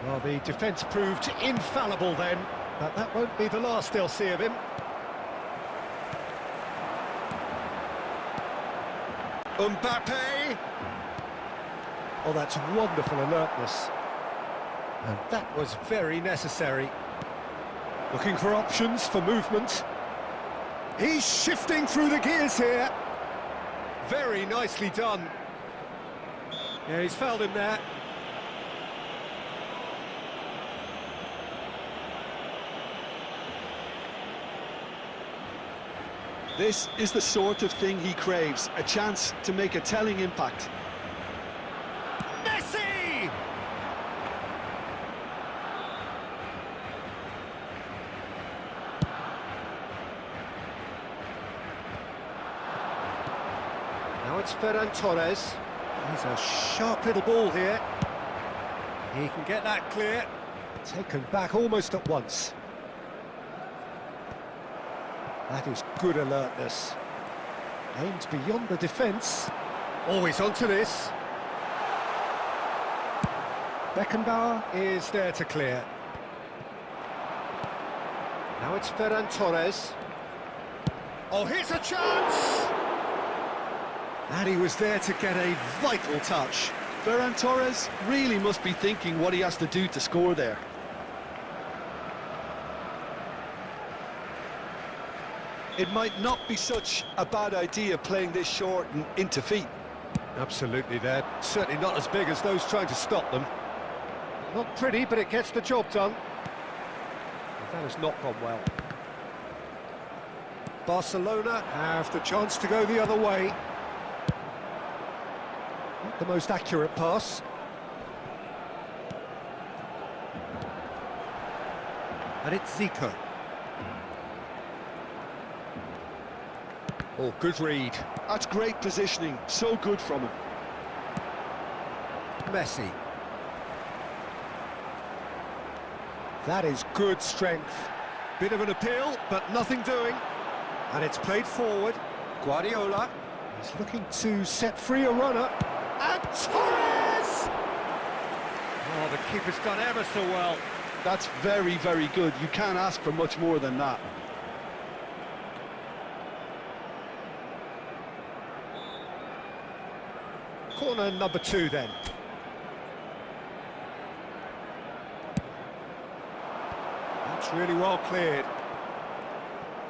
Well, the defence proved infallible then, but that won't be the last they'll see of him. Mbappe! Oh, that's wonderful alertness. And that was very necessary. Looking for options for movement. He's shifting through the gears here. Very nicely done. Yeah, he's fouled him there. This is the sort of thing he craves, a chance to make a telling impact. Messi! Now it's Ferran Torres. He's a sharp little ball here. He can get that clear. Taken back almost at once. That is good alertness. Aims beyond the defence. Always onto this. Beckenbauer is there to clear. Now it's Ferran Torres. Oh, here's a chance! And he was there to get a vital touch. Ferran Torres really must be thinking what he has to do to score there. It might not be such a bad idea playing this short and into feet. Absolutely, they're certainly not as big as those trying to stop them. Not pretty, but it gets the job done. That has not gone well. Barcelona have the chance to go the other way. Not the most accurate pass. And it's Zico. Oh, good read. That's great positioning, so good from him. Messi. That is good strength. Bit of an appeal, but nothing doing. And it's played forward. Guardiola is looking to set free a runner. And Torres! Oh, the keeper's done ever so well. That's very, very good. You can't ask for much more than that. Corner number 2 then. That's really well cleared.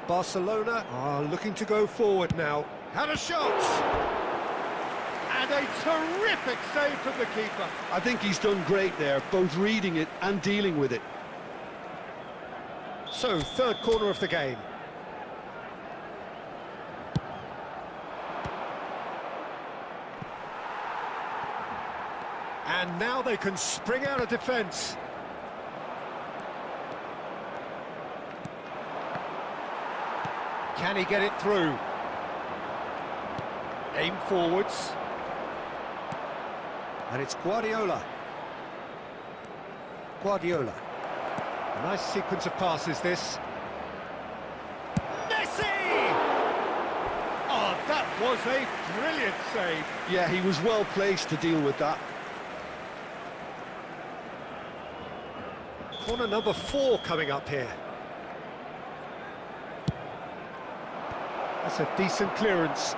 Barcelona are looking to go forward now. Had a shot! And a terrific save from the keeper. I think he's done great there, both reading it and dealing with it. So, third corner of the game. And now they can spring out of defence. Can he get it through? Aim forwards. And it's Guardiola. Guardiola. A nice sequence of passes, this. Messi! Oh, that was a brilliant save. Yeah, he was well placed to deal with that. Corner number 4 coming up here. That's a decent clearance.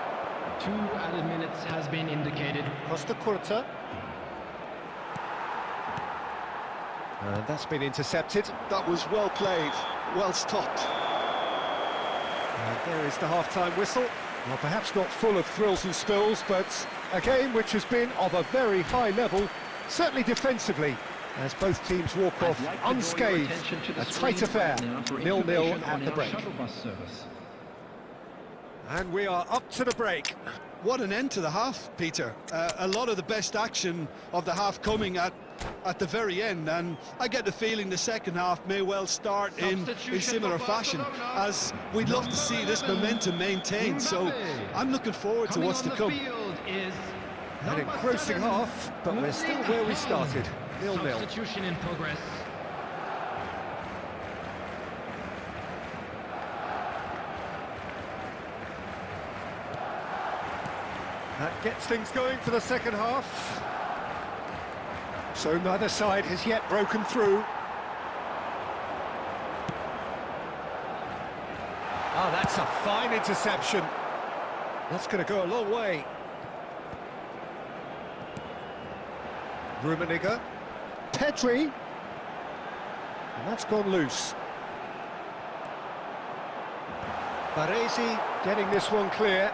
2 added minutes has been indicated. Costa Curta. And that's been intercepted. That was well played, well stopped. And there is the half-time whistle. Well, perhaps not full of thrills and spills, but a game which has been of a very high level, certainly defensively, as both teams walk off unscathed. A tight affair, 0-0 at the break. And we are up to the break. What an end to the half, Peter. A lot of the best action of the half coming at the very end, and I get the feeling the second half may well start in similar fashion, as we'd love to see this momentum maintained. So I'm looking forward to what's to come. An engrossing half, but we're still where we started, 0-0. Substitution in progress. That gets things going for the second half. So neither side has yet broken through. Oh, that's a fine interception. That's going to go a long way. Rummenigge. Petri. And that's gone loose. Baresi getting this one clear.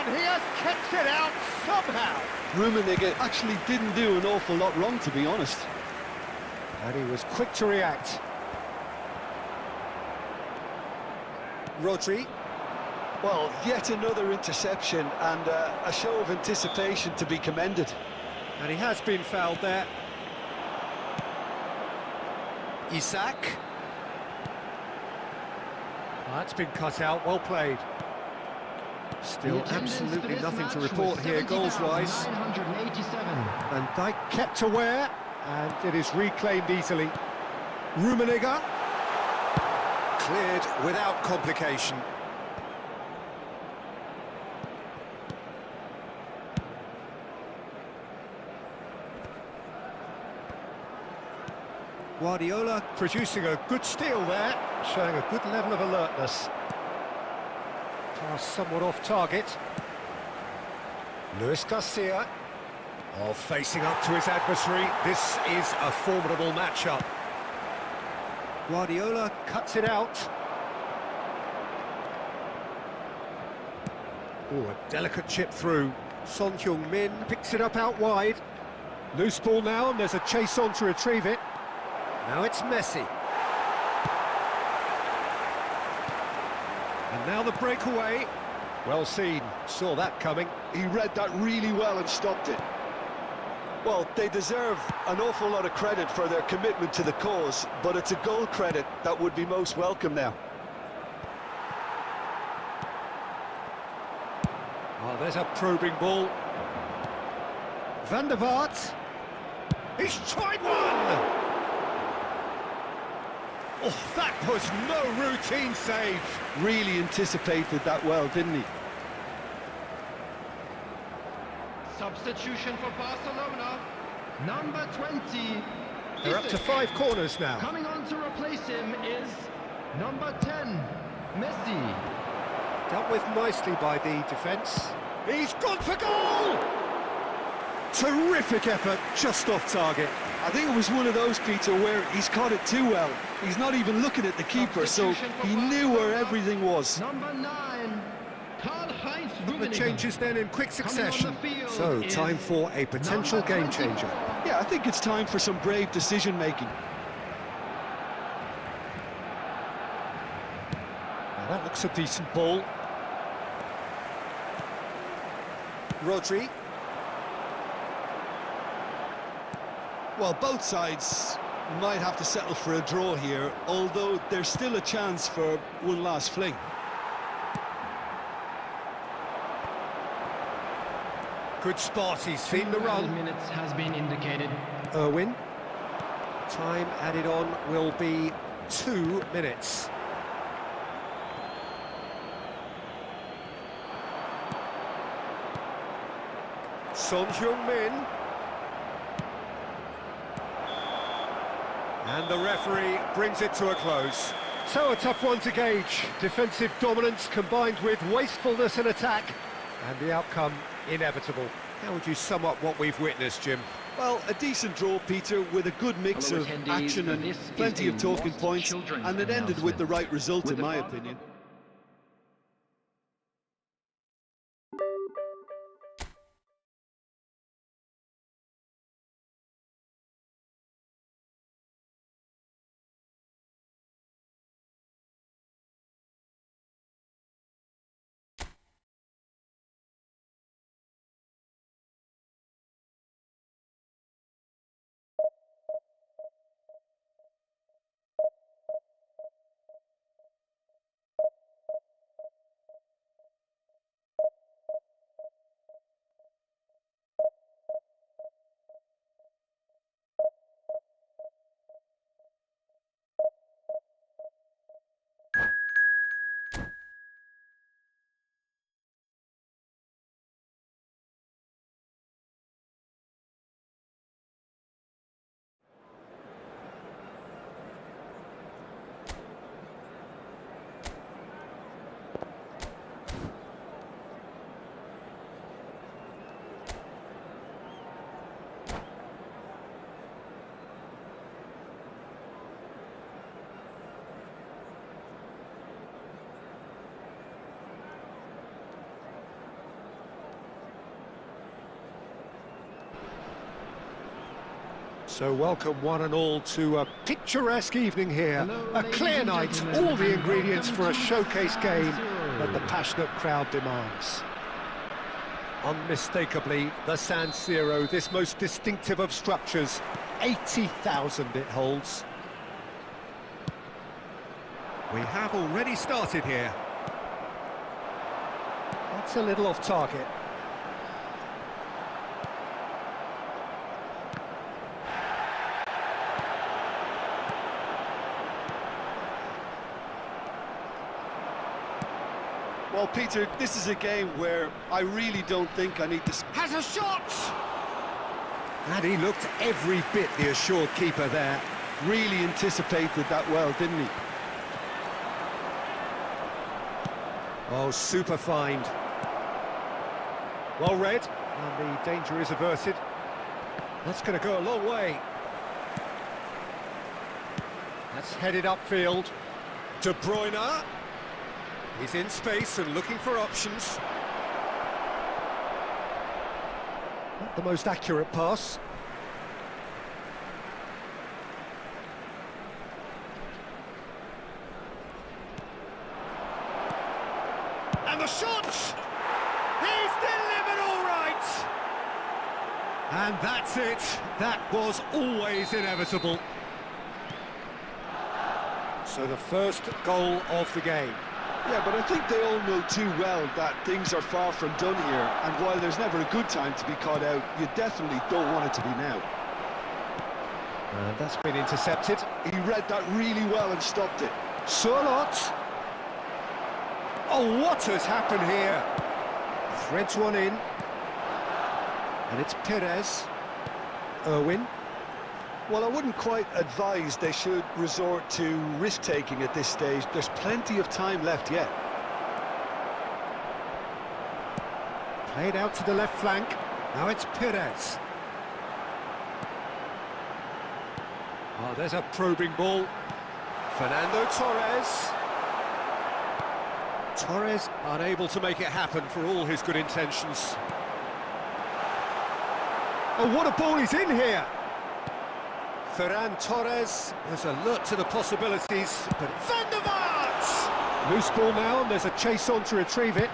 He has kept it out somehow. Rummenigge actually didn't do an awful lot wrong, to be honest. And he was quick to react. Rodri. Well, yet another interception, and a show of anticipation to be commended. And he has been fouled there. Isak. Well, that's been cut out, well played. Still absolutely nothing to report here goals-wise. And Dijk kept aware, and it is reclaimed easily. Rummenigge. Cleared without complication. Guardiola producing a good steal there, showing a good level of alertness. Pass somewhat off target. Luis Garcia. Oh, facing up to his adversary. This is a formidable matchup. Guardiola cuts it out. Oh, a delicate chip through. Son Heung-min picks it up out wide. Loose ball now, and there's a chase on to retrieve it. Now it's Messi. And now the breakaway. Well seen, saw that coming. He read that really well and stopped it. Well, they deserve an awful lot of credit for their commitment to the cause, but it's a goal credit that would be most welcome now. Oh, there's a probing ball. Van der Vaart. He's tried one! Oh, that was no routine save. Really anticipated that well, didn't he? Substitution for Barcelona. Number 20. They're up to 5 corners now. Coming on to replace him is number 10, Messi. Dealt with nicely by the defence. He's gone for goal! Terrific effort, just off target. I think it was one of those, Peter, where he's caught it too well. He's not even looking at the keeper, so he knew where everything was. Number 9, Karl-Heinz Rummenigge. The changes then in quick succession. So, time for a potential game changer. Yeah, I think it's time for some brave decision-making. Now that looks a decent ball. Rodri. Well, both sides might have to settle for a draw here, although there's still a chance for one last fling. Good spot, he's seen the run. Minutes has been indicated. Irwin. Time added on will be 2 minutes. Son Heung-min. And the referee brings it to a close. So a tough one to gauge. Defensive dominance combined with wastefulness in attack. And the outcome inevitable. How would you sum up what we've witnessed, Jim? Well, a decent draw, Peter, with a good mix of action and plenty of talking points, and it ended with the right result, in my opinion. So welcome one and all to a picturesque evening here. A clear night, all the ingredients for a showcase game that the passionate crowd demands. Unmistakably, the San Siro, this most distinctive of structures, 80,000 it holds. We have already started here. That's a little off target. Well, Peter, this is a game where I really don't think I need to... Has a shot! And he looked every bit the assured keeper there. Really anticipated that well, didn't he? Oh, super find. Well read, and the danger is averted. That's going to go a long way. That's headed upfield. De Bruyne. He's in space and looking for options. Not the most accurate pass. And the shot! He's delivered all right! And that's it. That was always inevitable. So the first goal of the game. Yeah, but I think they all know too well that things are far from done here, and while there's never a good time to be caught out, you definitely don't want it to be now. And that's been intercepted. He read that really well and stopped it. Surlot. Oh, what has happened here? Threads one in. And it's Perez. Irwin. Well, I wouldn't quite advise they should resort to risk-taking at this stage. There's plenty of time left yet. Played out to the left flank. Now it's Perez. Oh, there's a probing ball. Fernando Torres. Torres unable to make it happen for all his good intentions. Oh, what a ball he's in here! Ferran Torres is alert to the possibilities, but Van der Vaart! Loose ball now, and there's a chase on to retrieve it.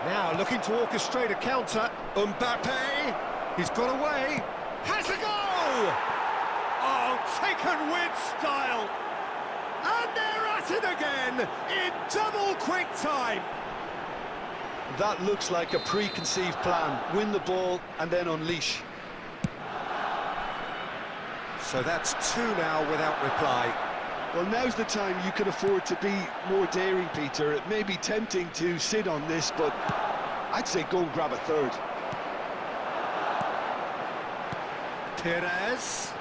Now looking to orchestrate a counter. Mbappe, he's got away, has a go! Oh, taken with style! And they're at it again, in double quick time! That looks like a preconceived plan. Win the ball and then unleash. So that's two now without reply. Well, now's the time you can afford to be more daring, Peter. It may be tempting to sit on this, but I'd say go and grab a third. Perez.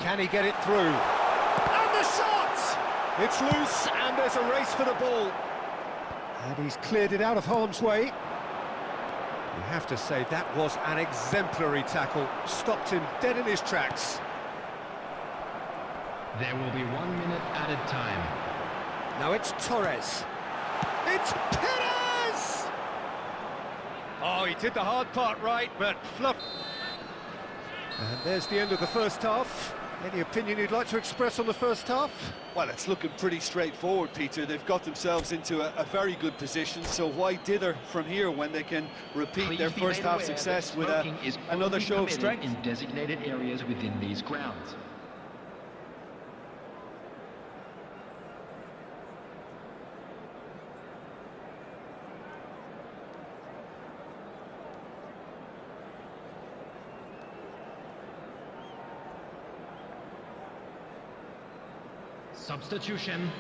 Can he get it through? And the shot! It's loose, and there's a race for the ball. And he's cleared it out of harm's way. You have to say that was an exemplary tackle. Stopped him dead in his tracks. There will be 1 minute added time. Now it's Torres. It's Perez! Oh, he did the hard part right, but fluff. And there's the end of the first half. Any opinion you'd like to express on the first half? Well, it's looking pretty straightforward, Peter. They've got themselves into a very good position, so why dither from here when they can repeat their first half success with another show of strength? In designated areas within these grounds. Substitution.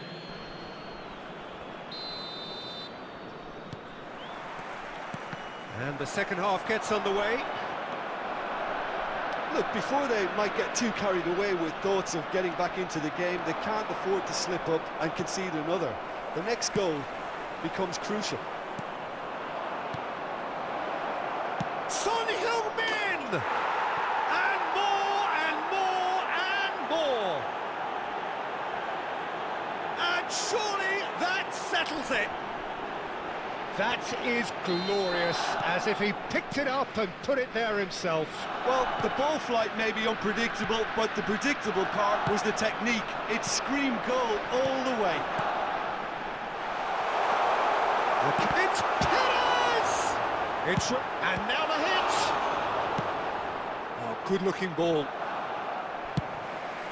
And the second half gets underway. Look, before they might get too carried away with thoughts of getting back into the game, they can't afford to slip up and concede another. The next goal becomes crucial. Son Heung-min! And more and more and more! And surely that settles settles it. That is glorious, as if he picked it up and put it there himself. Well, the ball flight may be unpredictable, but the predictable part was the technique. It screamed goal all the way. It's Perez! And now the hit! Oh, good-looking ball.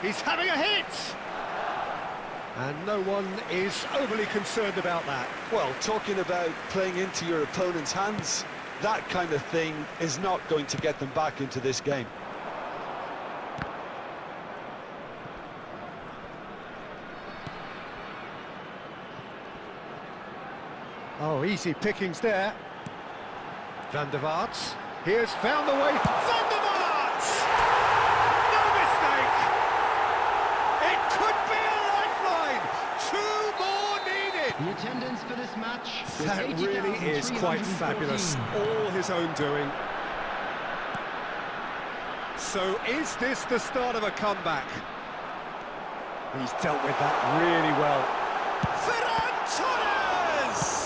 He's having a hit! And no one is overly concerned about that. Well, talking about playing into your opponent's hands, that kind of thing is not going to get them back into this game. Oh, easy pickings there. Van der Vaart. He has found the way. Van der Vaart! No mistake! It could be a lifeline! Two more needed! The attendance for this match was That really is quite 80,314. fabulous. All his own doing. So is this the start of a comeback? He's dealt with that really well. Ferran Torres!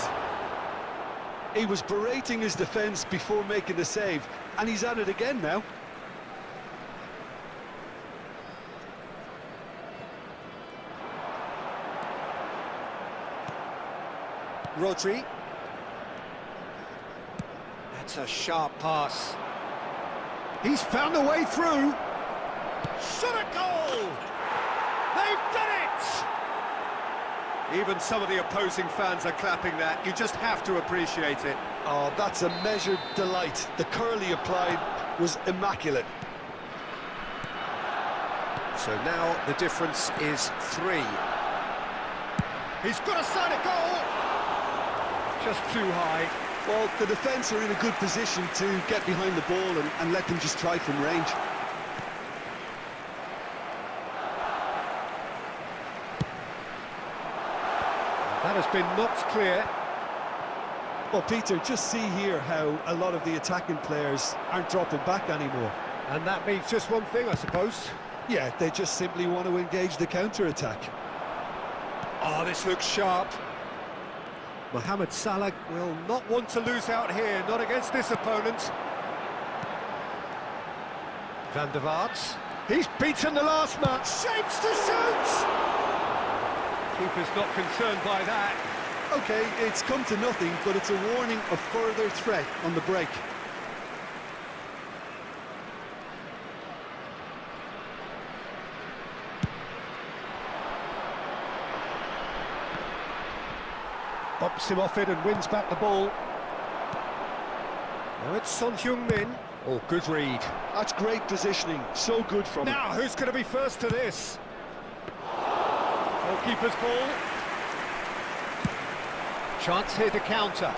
He was berating his defence before making the save, and he's at it again now. Rodri. That's a sharp pass. He's found a way through. Shot a goal! They've done it! Even some of the opposing fans are clapping that. You just have to appreciate it. Oh, that's a measured delight. The curl he applied was immaculate. So now the difference is 3. He's got a side of goal! Just too high. Well, the defence are in a good position to get behind the ball and let them just try from range. That has been knocked clear. Well, Peter, just see here how a lot of the attacking players aren't dropping back anymore. And that means just one thing, I suppose. Yeah, they just simply want to engage the counter-attack. Oh, this looks sharp. Mohamed Salah will not want to lose out here, not against this opponent. Van der Vaart. He's beaten the last man. Shapes to shoot! Keeper's not concerned by that. OK, it's come to nothing, but it's a warning of further threat on the break. Bops him off it and wins back the ball. Now it's Son Heung-min. Oh, good read. That's great positioning, so good from him. Now, who's going to be first to this? Goalkeeper's ball. Chance here to counter.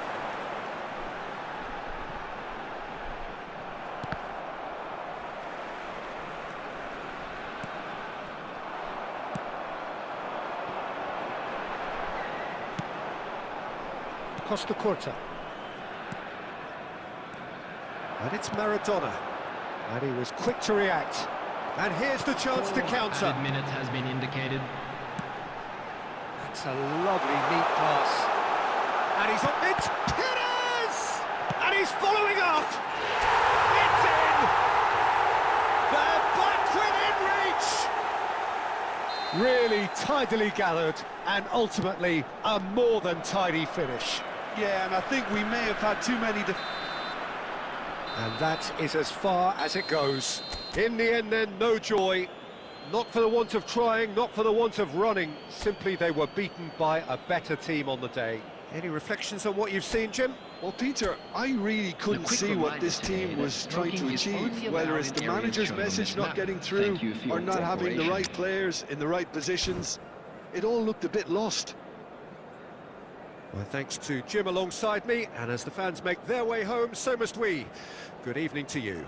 Costa Curta. And it's Maradona. And he was quick to react. And here's the chance to counter. Added minutes has been indicated. That's a lovely neat pass. And he's on. It's Perez! And he's following up. It's in! They're back within reach! Really tidily gathered, and ultimately a more than tidy finish. Yeah, and I think we may have had too many... And that is as far as it goes. In the end then, no joy. Not for the want of trying, not for the want of running. Simply they were beaten by a better team on the day. Any reflections on what you've seen, Jim? Well, Peter, I really couldn't see what this team was trying to achieve, whether it's the manager's message not getting through or not having the right players in the right positions. It all looked a bit lost. Well, thanks to Jim alongside me, and as the fans make their way home, so must we. Good evening to you.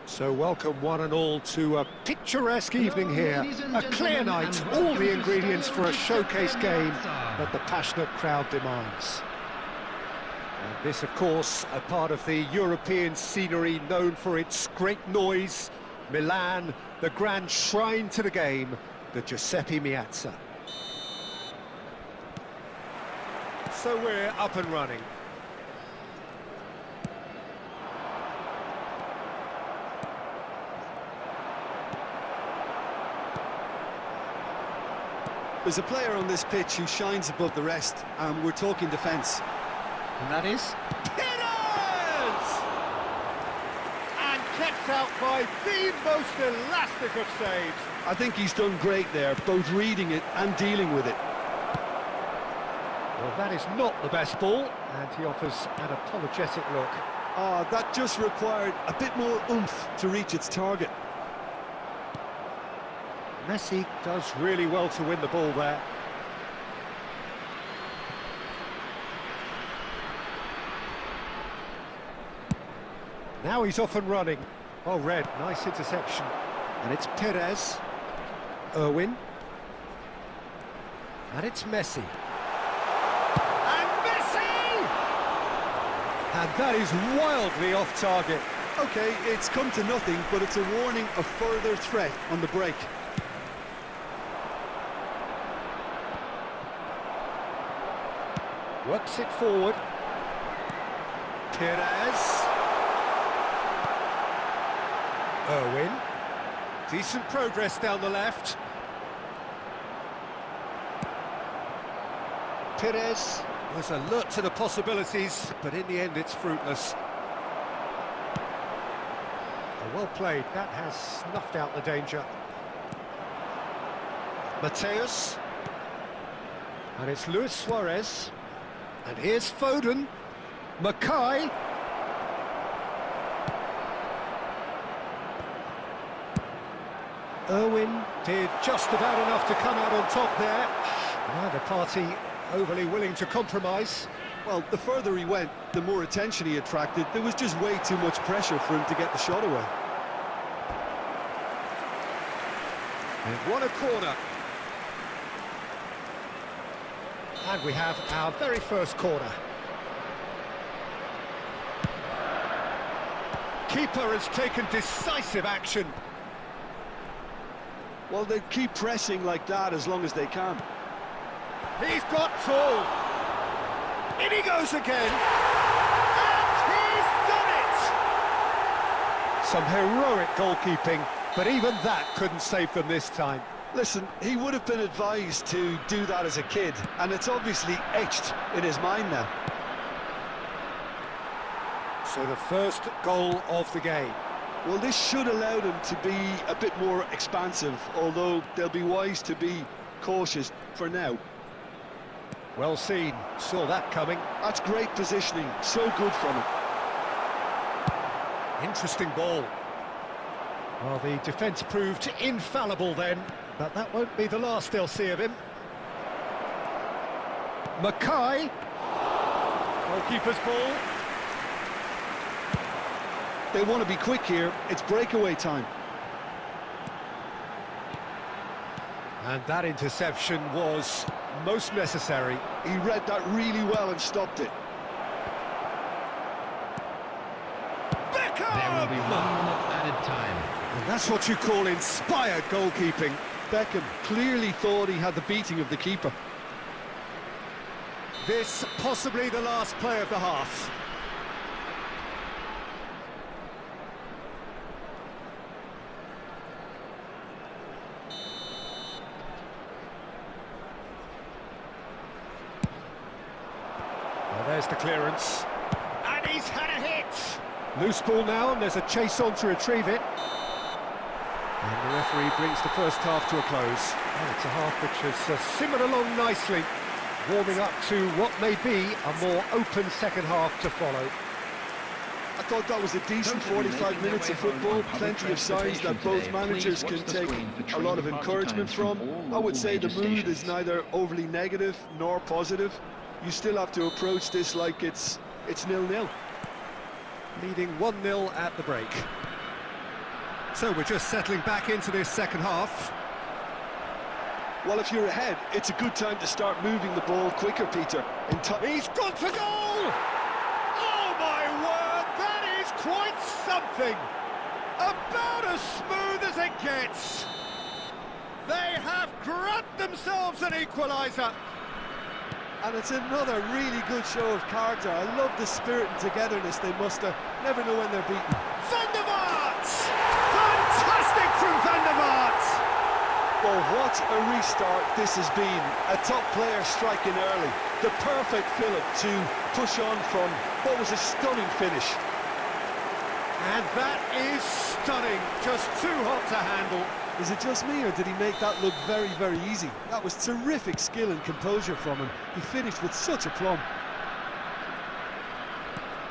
So welcome one and all to a picturesque evening here. A clear night, all the ingredients for a showcase game that the passionate crowd demands. And this, of course, a part of the European scenery known for its great noise. Milan, the grand shrine to the game, the Giuseppe Meazza. So we're up and running. There's a player on this pitch who shines above the rest, and we're talking defence. And that is Pires! And kept out by the most elastic of saves. I think he's done great there, both reading it and dealing with it. Well, that is not the best ball, and he offers an apologetic look. That just required a bit more oomph to reach its target. Messi does really well to win the ball there. Now he's off and running. Oh, Red, nice interception. And it's Perez. Irwin. And it's Messi. And Messi! And that is wildly off target. OK, it's come to nothing, but it's a warning of further threat on the break. Works it forward. Perez. Irwin. Decent progress down the left. Perez was alert to the possibilities, but in the end it's fruitless. Well played, that has snuffed out the danger. Mateus. And it's Luis Suarez. And here's Foden. Mackay. Irwin did just about enough to come out on top there. Neither party overly willing to compromise. Well, the further he went, the more attention he attracted. There was just way too much pressure for him to get the shot away. And won a corner. And we have our very first corner. Keeper has taken decisive action. Well, they keep pressing like that as long as they can. He's got tall. In he goes again. And he's done it! Some heroic goalkeeping, but even that couldn't save them this time. Listen, he would have been advised to do that as a kid, and it's obviously etched in his mind now. So the first goal of the game. Well, this should allow them to be a bit more expansive, although they'll be wise to be cautious for now. Well seen, saw that coming. That's great positioning, so good from him. Interesting ball. Well, the defence proved infallible then, but that won't be the last they'll see of him. Mackay. Goalkeeper's ball. They want to be quick here, it's breakaway time. And that interception was most necessary. He read that really well and stopped it. There will be 1 minute added time. And that's what you call inspired goalkeeping. Beckham clearly thought he had the beating of the keeper. This possibly the last play of the half. Well, there's the clearance. And he's had a hit! Loose ball now, and there's a chase on to retrieve it. And the referee brings the first half to a close. And it's a half which has simmered along nicely, warming up to what may be a more open second half to follow. I thought that was a decent 45 minutes of football, plenty of signs that both managers can take a lot of encouragement from. I would say the mood is neither overly negative nor positive. You still have to approach this like it's 0-0. Leading 1-0 at the break. So we're just settling back into this second half. Well, if you're ahead, it's a good time to start moving the ball quicker, Peter. He's got to goal! Oh my word, that is quite something! About as smooth as it gets. They have grabbed themselves an equaliser. And it's another really good show of character. I love the spirit and togetherness they muster. Never know when they're beaten. Van der Vaart! Fantastic from Van der Vaart! Well, what a restart this has been. A top player striking early. The perfect fillip to push on from what was a stunning finish. And that is stunning. Just too hot to handle. Is it just me, or did he make that look very, very easy? That was terrific skill and composure from him. He finished with such aplomb.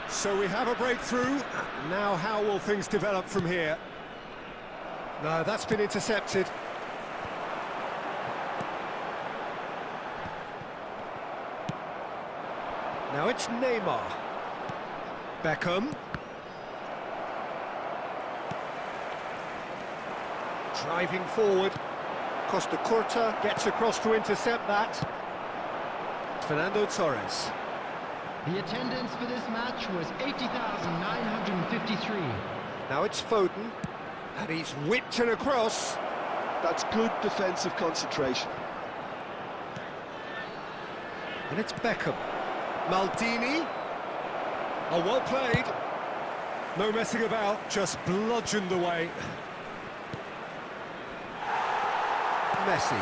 So we have a breakthrough. Now how will things develop from here? No, that's been intercepted. Now it's Neymar. Beckham. Driving forward. Costa Curta gets across to intercept that. Fernando Torres. The attendance for this match was 80,953. Now it's Foden. And he's whipped it across. That's good defensive concentration. And it's Beckham. Maldini. Oh, well played. No messing about, just bludgeoned away. Messi.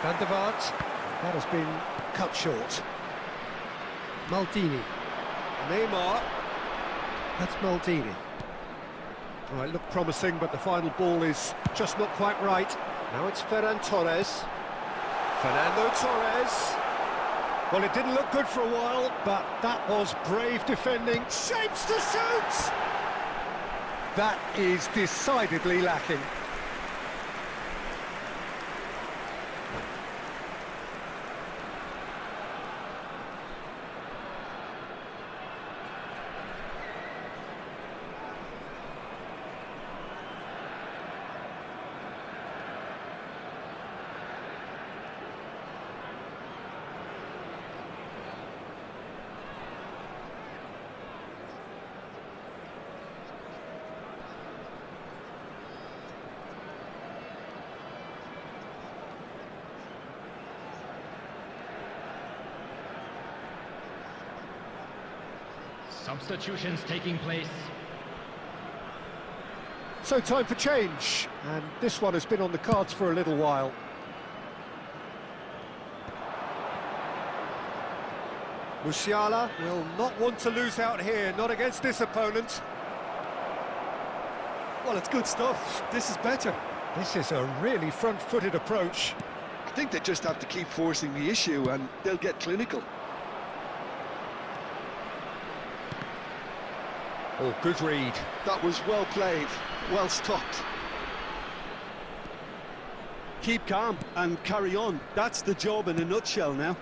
Van der Vaart. That has been cut short. Maldini. Neymar. That's Maldini. Well, it looked promising, but the final ball is just not quite right. Now it's Ferran Torres. Fernando Torres. Well, it didn't look good for a while, but that was brave defending. Shapes to shoot! That is decidedly lacking. Substitutions taking place. So time for change, and this one has been on the cards for a little while. Musiala will not want to lose out here, not against this opponent. Well, it's good stuff. This is better. This is a really front-footed approach. I think they just have to keep forcing the issue and they'll get clinical. Oh, good read. That was well played, well stopped. Keep calm and carry on. That's the job in a nutshell now.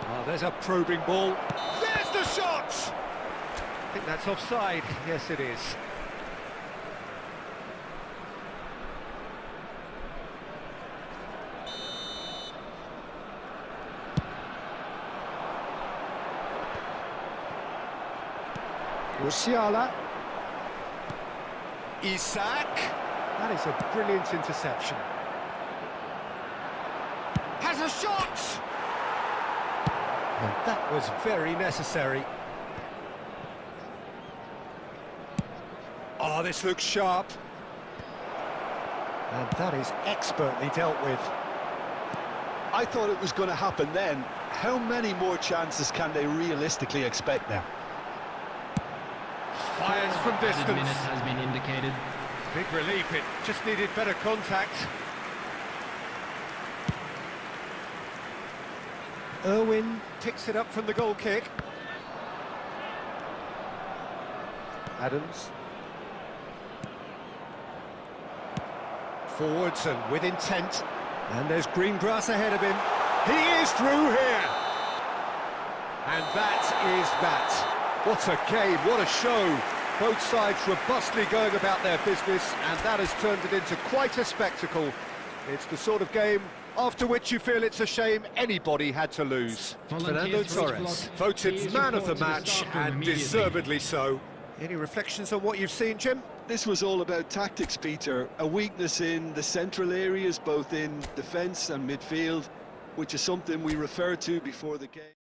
Oh, there's a probing ball. There's the shot! I think that's offside. Yes, it is. Musiala. Isak. That is a brilliant interception. Has a shot! And that was very necessary. Oh, this looks sharp. And that is expertly dealt with. I thought it was going to happen then. How many more chances can they realistically expect now? Fires from Added distance. minute has been indicated. Big relief, it just needed better contact. Irwin picks it up from the goal kick. Adams. Forwards and with intent. And there's green grass ahead of him. He is through here. And that is that. What a game, what a show. Both sides robustly going about their business, and that has turned it into quite a spectacle. It's the sort of game after which you feel it's a shame anybody had to lose. Fernando Torres voted man of the match, and deservedly so. Any reflections on what you've seen, Jim? This was all about tactics, Peter. A weakness in the central areas, both in defence and midfield, which is something we referred to before the game.